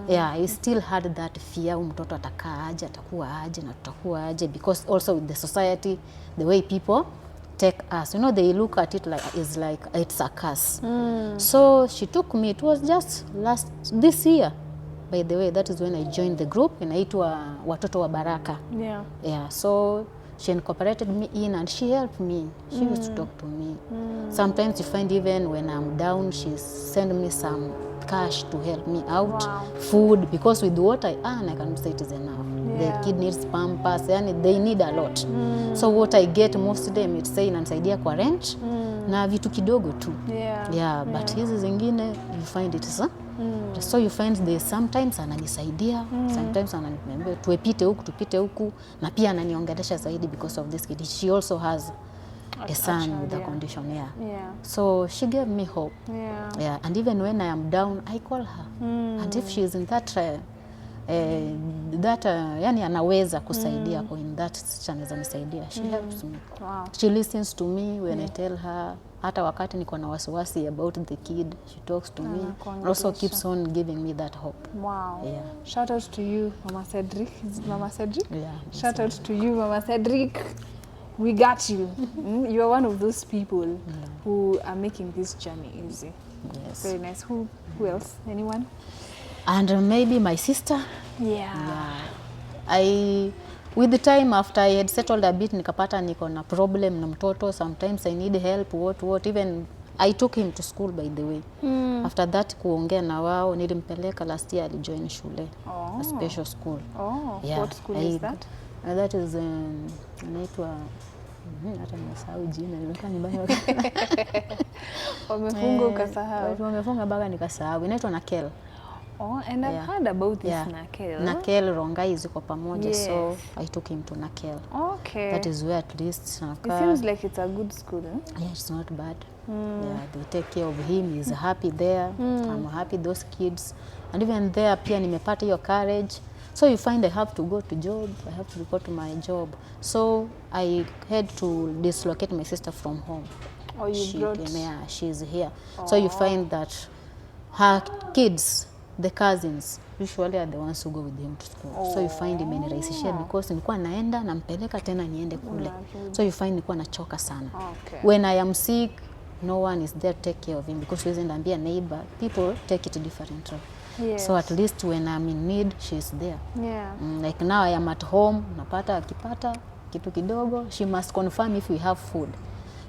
Yeah, I still had that fear, mtoto atakaa aje, atakuwa aje, na tutakuwa aje, because also with the society, the way people take us, you know, they look at it like it's a curse. So she took me. It was just this year. By the way, that is when I joined the group, inaitwa Watoto wa Baraka. Yeah. Yeah, so she incorporated me in, and she helped me. She used to talk to me. Sometimes you find even when I'm down, she send me some cash to help me out. Wow. Food, because with what I earn, I can say it is enough. Yeah. The kid needs pampers, and they need a lot. So what I get most of them, it's say inanisaidia kwa rent, na vitu kidogo tu. Yeah, but hizi zingine, you find it is so you find they sometimes ananisaidia, sometimes ananiambia tuepite huku, tupite huku, na pia ananiongelesha zaidi because of this kid. She also has a son with a condition. Yeah. So she gave me hope. Yeah. And even when I am down, I call her. And if she is in that yani anaweza kusaidia in that anaweza nisaidia, she helps me. Wow. She listens to me when I tell her. Hata wakati niko na wasiwasi about the kid, she talks to me. Also keeps on giving me that hope. Wow. Yeah. Shout out to you, Mama Cedric. Is it Mama Cedric? Yeah. Shout out to you, Mama Cedric. We got you. You are one of those people who are making this journey easy. Yes. Very nice. Who else? Anyone? And maybe my sister. Yeah. With the time, after I had settled a bit, nikapata niko na problem na mtoto. Sometimes I need help, what. Even I took him to school, by the way. After that, kuongea na wao, nilimpeleka last year, alijoin shule, a special school. Yeah. What school is that? That is, inaitwa, hata nimesahau jina, nimekaa nyumbani. Wamefunga ukasahau. Wamefunga mpaka nikasahau. Inaitwa Nakel. And I've heard about this Nakel. Nakel, Rongai ziko pamoja, so I took him to Nakel. Okay. That is where at least it seems like it's a good school. Yeah, it's not bad. Yeah, they take care of him. He's happy there. I'm happy, those kids. And even there, pia nimepata your courage. So you find I have to go to job. I have to go to my job. So I had to dislocate my sister from home. Oh, you brought? Yeah, she's here. So you find that her kids, the cousins, usually are the ones who go with him to school. So you find imenirahisishia, because nilikuwa naenda nampeleka tena niende kule. So you find nilikuwa nachoka sana. Okay. When I am sick, no one is there to take care of him, because we isn't ambia neighbor. People take it differently. Yes. So at least when I'm in need, she's there. Yeah. Like now I am at home, napata akipata kitu kidogo, she must confirm if we have food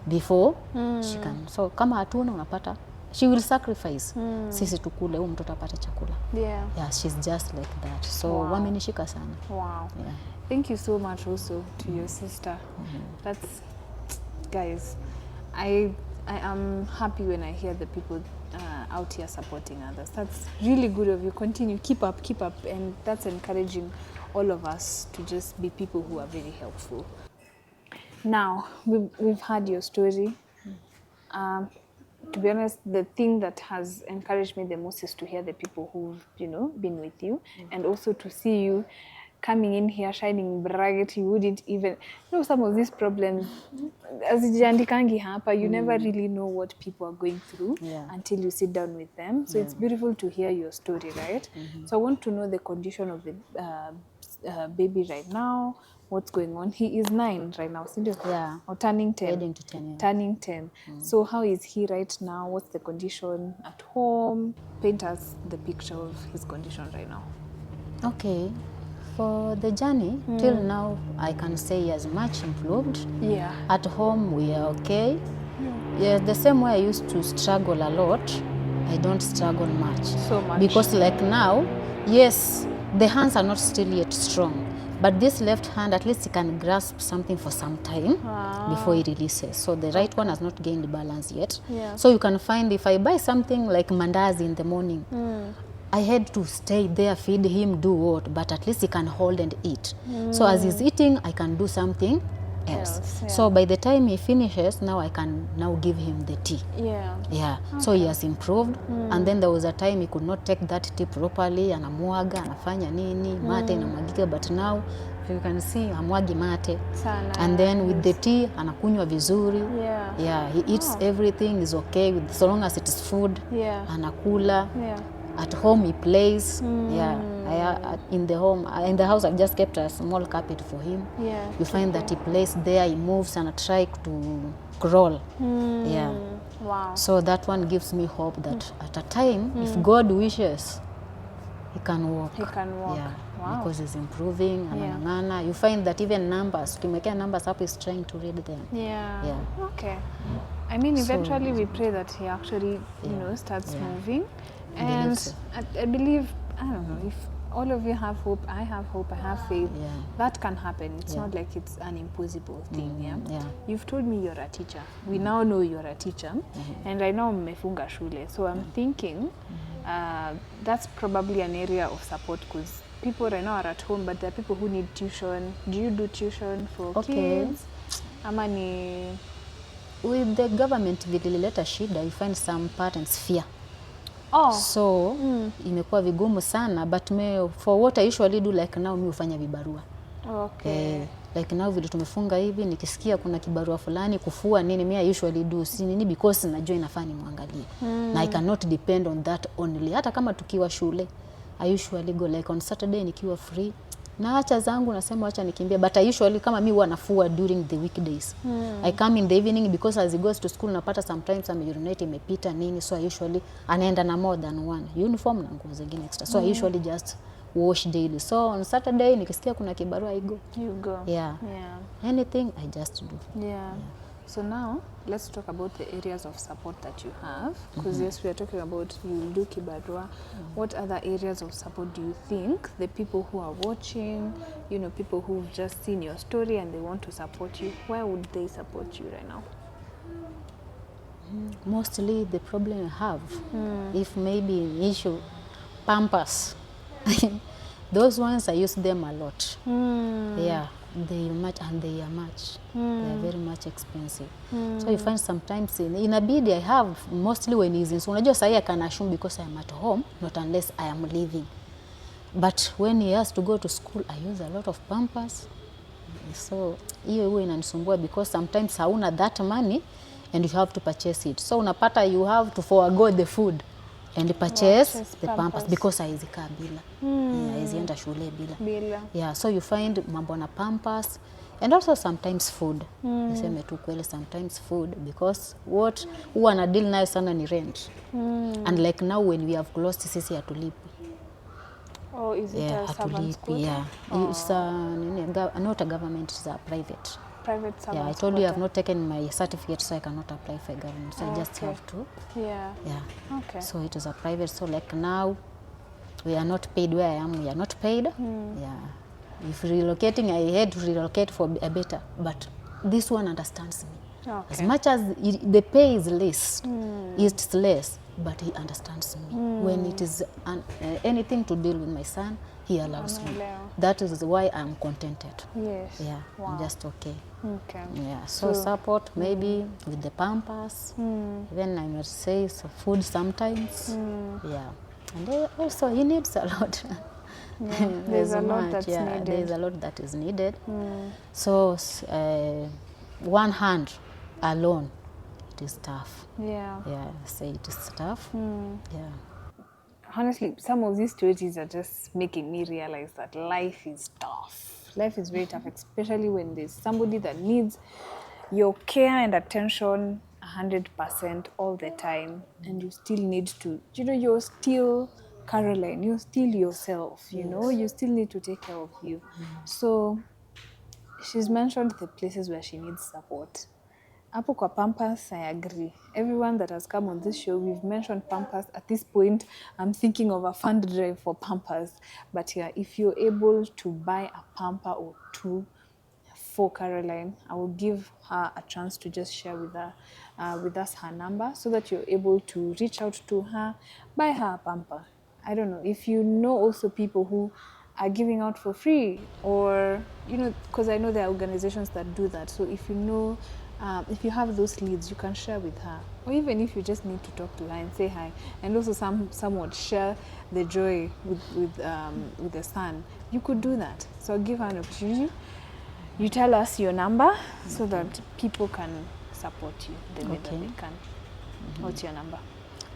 before she can. So kama hatuna, unapata she will sacrifice. Sisi tukule, huyu mtoto apate chakula. Yeah, she's just like that. So wamenishika sana. Wow. Yeah. Thank you so much also to your sister. That's, guys, I I am happy when I hear the people out here supporting others. That's really good of you. Continue, keep up, and that's encouraging all of us to just be people who are very helpful. Now, we've heard your story. To be honest, the thing that has encouraged me the most is to hear the people who've, been with you, and also to see you coming in here shining bright. You wouldn't even some of these problems hazijiandikangi hapa. You never really know what people are going through until you sit down with them. So it's beautiful to hear your story, right? So I want to know the condition of the baby right now. What's going on? He is 9 right now, isn't it? Yeah. Or turning 10. Heading to 10, yeah. Turning 10. So how is he right now? What's the condition at home? Paint us the picture of his condition right now. Okay. For the journey, till now, I can say he has much improved. Yeah. At home, we are okay. Yeah, the same way I used to struggle a lot, I don't struggle much. So much. Because like now, yes, the hands are not still yet strong. But this left hand, at least he can grasp something for some time before he releases. So the right one has not gained balance yet. Yeah. So you can find if I buy something like mandazi in the morning, I had to stay there, feed him, do what, but at least he can hold and eat. So as he's eating, I can do something else. Yeah. So by the time he finishes, now I can now give him the tea. Yeah. Yeah. Okay. So he has improved. And then there was a time he could not take that tea properly, anamwaga, anafanya nini, mate inamwagika, but now you can see amwagi mate. Sana. And then with the tea anakunywa vizuri. Yeah. Yeah, he eats everything is okay with so long as it is food. Yeah. Anakula. Yeah. At home he plays. Yeah. In the house I've just kept a small carpet for him. Yeah. You find that he plays there, he moves and tries to crawl. Yeah. Wow. So that one gives me hope that at a time, if God wishes, he can walk. He can walk. Yeah. Wow. Because he's improving. Anang'ang'ana. You find that even numbers, ukimwekea numbers up, he's trying to read them. Yeah. Yeah. Okay. I mean, eventually we pray that he actually, starts moving. And I believe, I don't know, if all of you have hope, I have faith, that can happen. It's not like it's an impossible thing. Yeah. You've told me you're a teacher. We now know you're a teacher. And right now mmefunga shule. So I'm thinking that's probably an area of support, because people right now are at home, but there are people who need tuition. Do you do tuition for kids? Amani. With the government vilileta shida, you find some parents fear. Oh. So imekuwa vigumu sana, but for what I usually do, like now mi ufanya vibarua. Okay. Like now vile tumefunga hivi, nikisikia kuna kibarua fulani kufua nini, mi I usually do si nini, because najua inafaa nimwangalie. Na I cannot depend on that only. Hata kama tukiwa shule, I usually go like on Saturday nikiwa free. Na acha zangu nasema acha nikimbia, but I usually kama mi huwa nafua during the weekdays. I come in the evening because as he goes to school napata sometimes urinate imepita nini, so I usually anaenda na more than one uniform na nguo zingine extra. So I usually just wash daily. So on Saturday nikisikia kuna kibarua I go. You go. Yeah. Anything I just do. Yeah. So now let's talk about the areas of support that you have, because yes, we are talking about you do kibarua. What other areas of support do you think the people who are watching, people who've just seen your story and they want to support you, where would they support you right now? Mostly the problem I have, if maybe an issue, Pampers. Those ones I use them a lot. Yeah. They are very much expensive. So you find sometimes inabidi I have, mostly when he's in, so unajua sahi I can assume because I am at home, not unless I am leaving. But when he has to go to school, I use a lot of Pampers. So hiyo huwa inanisumbua because sometimes hauna that money and you have to purchase it. So unapata you have to forego the food and purchase the Pampers because haizikaa bila. Haizienda shule bila. Yeah, so you find mambo na Pampers and also sometimes food. Niseme tu kweli, sometimes food, because what huwa na deal nayo sana ni rent. And like now when we have closed, sisi hatulipi. Oh, is it a servant's quota? Yeah. It's not a government, it's a private. Private servant's Yeah, I told you I have not taken my certificate, so I cannot apply for government. So I just have to. Yeah. Okay. So it is a private. So like now, we are not paid where I am. We are not paid. Yeah. If relocating, I had to relocate for a better. But this one understands me. As Okay. much as the pay is less, it's less, but he understands me. When it is anything to deal with my son, he allows me. Anaelewa. That is why I'm contented. Yes. Yeah, Wow. I'm just okay. Okay. Yeah, so support maybe with the pampers, even I must say food sometimes. Yeah, and also he needs a lot. Yeah. There's a lot that's yeah, needed. there's a lot that is needed. So one hand alone, it is tough. Yeah. Yeah, I say it is tough. Yeah. Honestly, some of these stories are just making me realize that life is tough. Life is very tough, especially when there's somebody that needs your care and attention 100% all the time, and you still need to, you're still Caroline, you're still yourself, you still need to take care of you. So she's mentioned the places where she needs support. Hapo kwa Pampers, I agree. Everyone that has come on this show, we've mentioned Pampers. At this point, I'm thinking of a fund drive for Pampers. But yeah, if you're able to buy a pamper or two for Caroline, I will give her a chance to just share with us her number so that you're able to reach out to her, buy her a pamper. I don't know if you know also people who are giving out for free, or because I know there are organizations that do that. So if you know, if you have those leads, you can share with her, or even if you just need to talk to her and say hi, and also somewhat share the joy with the son, you could do that. So I'll give her an opportunity. You tell us your number so that people can support you the way that they can. What's your number?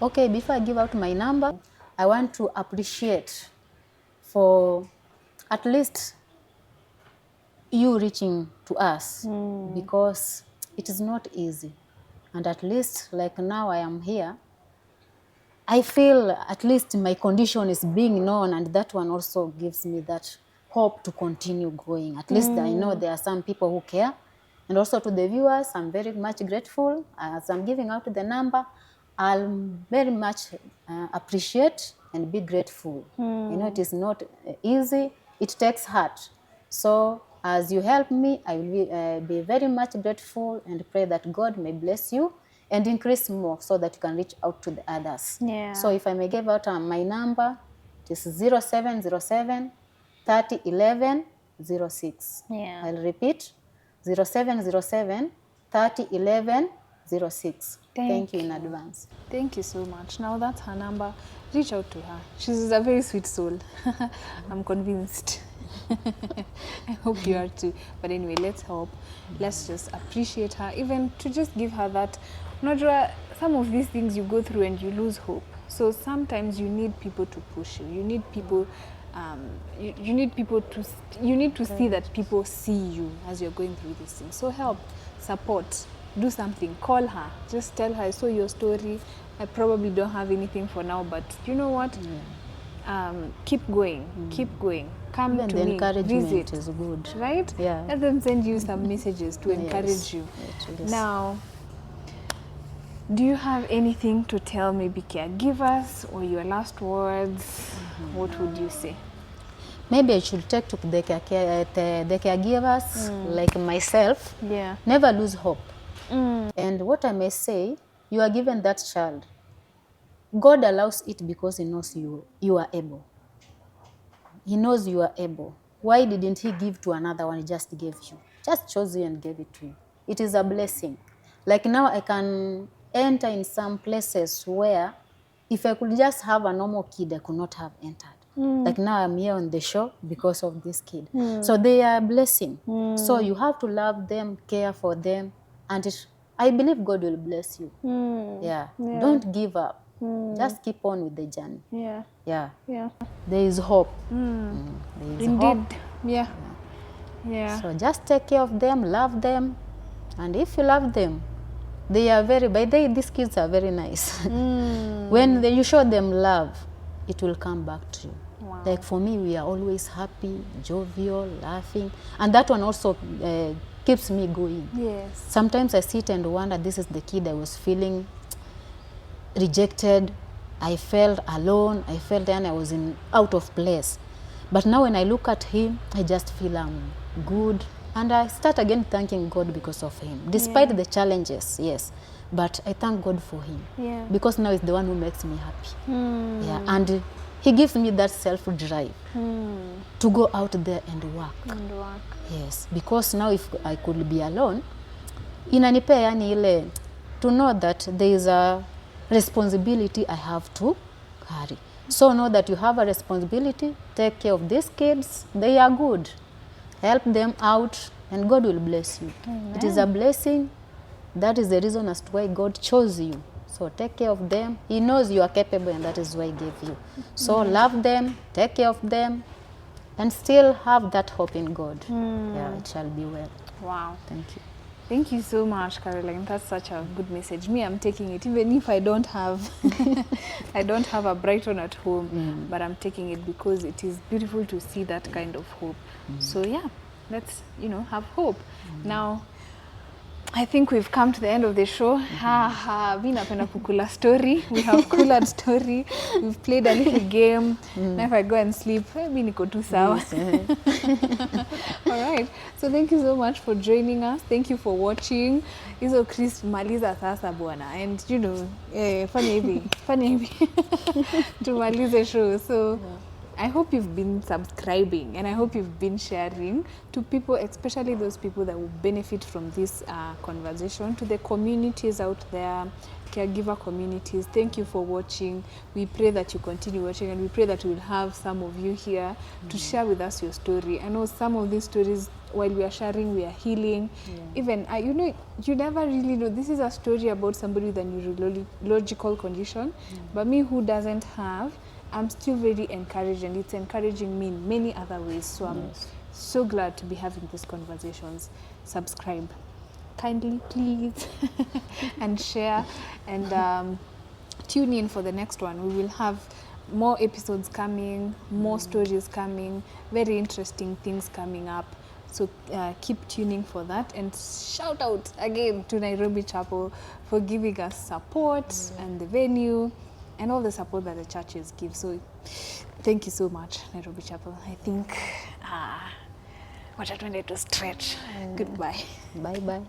Okay, before I give out my number, I want to appreciate for at least you reaching to us, because it is not easy. And at least like now I am here, I feel at least my condition is being known, and that one also gives me that hope to continue going. At least I know there are some people who care. And also to the viewers, I'm very much grateful. As I'm giving out the number, I'll very much appreciate and be grateful. It is not easy. It takes heart. So as you help me, I will be very much grateful and pray that God may bless you and increase more so that you can reach out to the others. Yeah. So if I may give out my number, it is 0707 30 11 06. Yeah. I'll repeat, 0707 30 11 06. Thank you in advance. Thank you so much. Now that's her number. Reach out to her. She's a very sweet soul. I'm convinced. I hope you are too. But anyway, let's hope. Let's just appreciate her. Even to just give her that. Najwa, some of these things you go through and you lose hope. So sometimes you need people to push you. You need people. You need people to. You need to see that people see you as you're going through these things. So help, support, do something. Call her. Just tell her I saw your story. I probably don't have anything for now, but you know what? Keep going. Keep going. Come Even to the me. encouragement Visit. is good. Right? Yeah. Let them send you some messages to encourage you. Yes. Now, do you have anything to tell maybe caregivers, or your last words? What would you say? Maybe I should take to the caregivers like myself. Yeah. Never lose hope. And what I may say, you are given that child. God allows it because He knows you are able. He knows you are able. Why didn't He give to another one? He just gave you. Just chose you and gave it to you. It is a blessing. Like now I can enter in some places where if I could just have a normal kid, I could not have entered. Like now I'm here on the show because of this kid. So they are a blessing. So you have to love them, care for them, and I believe God will bless you. Yeah. Don't give up. Just keep on with the journey. Yeah. Yeah. Yeah. There is hope. There is Indeed. hope. Yeah. Yeah. So just take care of them, love them, and if you love them, they are these kids are very nice. When you show them love, it will come back to you. Wow. Like for me, we are always happy, jovial, laughing, and that one also keeps me going. Yes. Sometimes I sit and wonder, this is the kid I was feeling rejected. I felt alone. I felt then I was out of place. But now when I look at him, I just feel I'm good. And I start again thanking God because of him. Despite the challenges, yes. But I thank God for him. Yeah. Because now he's the one who makes me happy. Yeah. And he gives me that self-drive to go out there and work. Yes. Because now if I could be alone, inanipea yani ile to know that there is a responsibility I have to carry. So know that you have a responsibility, take care of these kids, they are good. Help them out and God will bless you. Amen. It is a blessing. That is the reason as to why God chose you. So take care of them. He knows you are capable and that is why he gave you. So love them, take care of them, and still have that hope in God. Yeah, it shall be well. Wow. Thank you. Thank you so much, Caroline. That's such a good message. Me, I'm taking it, even if I don't have, I don't have a Brighton at home, but I'm taking it because it is beautiful to see that kind of hope. So yeah, let's, you know, have hope. Now, I think we've come to the end of the show. Mi napenda kukula story. We have cooler story. We've played a little game. Now if I go and sleep, mi niko tu sawa. All right. So thank you so much for joining us. Thank you for watching. Hizo Chris maliza sasa bwana. And you know, fanya hivi. Tumalize show. So I hope you've been subscribing and I hope you've been sharing to people, especially those people that will benefit from this conversation, to the communities out there, caregiver communities. Thank you for watching. We pray that you continue watching and we pray that we'll have some of you here to share with us your story. I know some of these stories, while we are sharing, we are healing. Even, you know, you never really know. This is a story about somebody with a neurological condition, but me who doesn't have, I'm still very encouraged, and it's encouraging me in many other ways. So I'm so glad to be having these conversations. Subscribe kindly, please, and share, and tune in for the next one. We will have more episodes coming, more stories coming, very interesting things coming up. So keep tuning for that, and shout out again to Nairobi Chapel for giving us support and the venue and all the support that the churches give. So thank you so much, Nairobi Chapel. I think wacha tuende to stretch. Goodbye. Bye bye.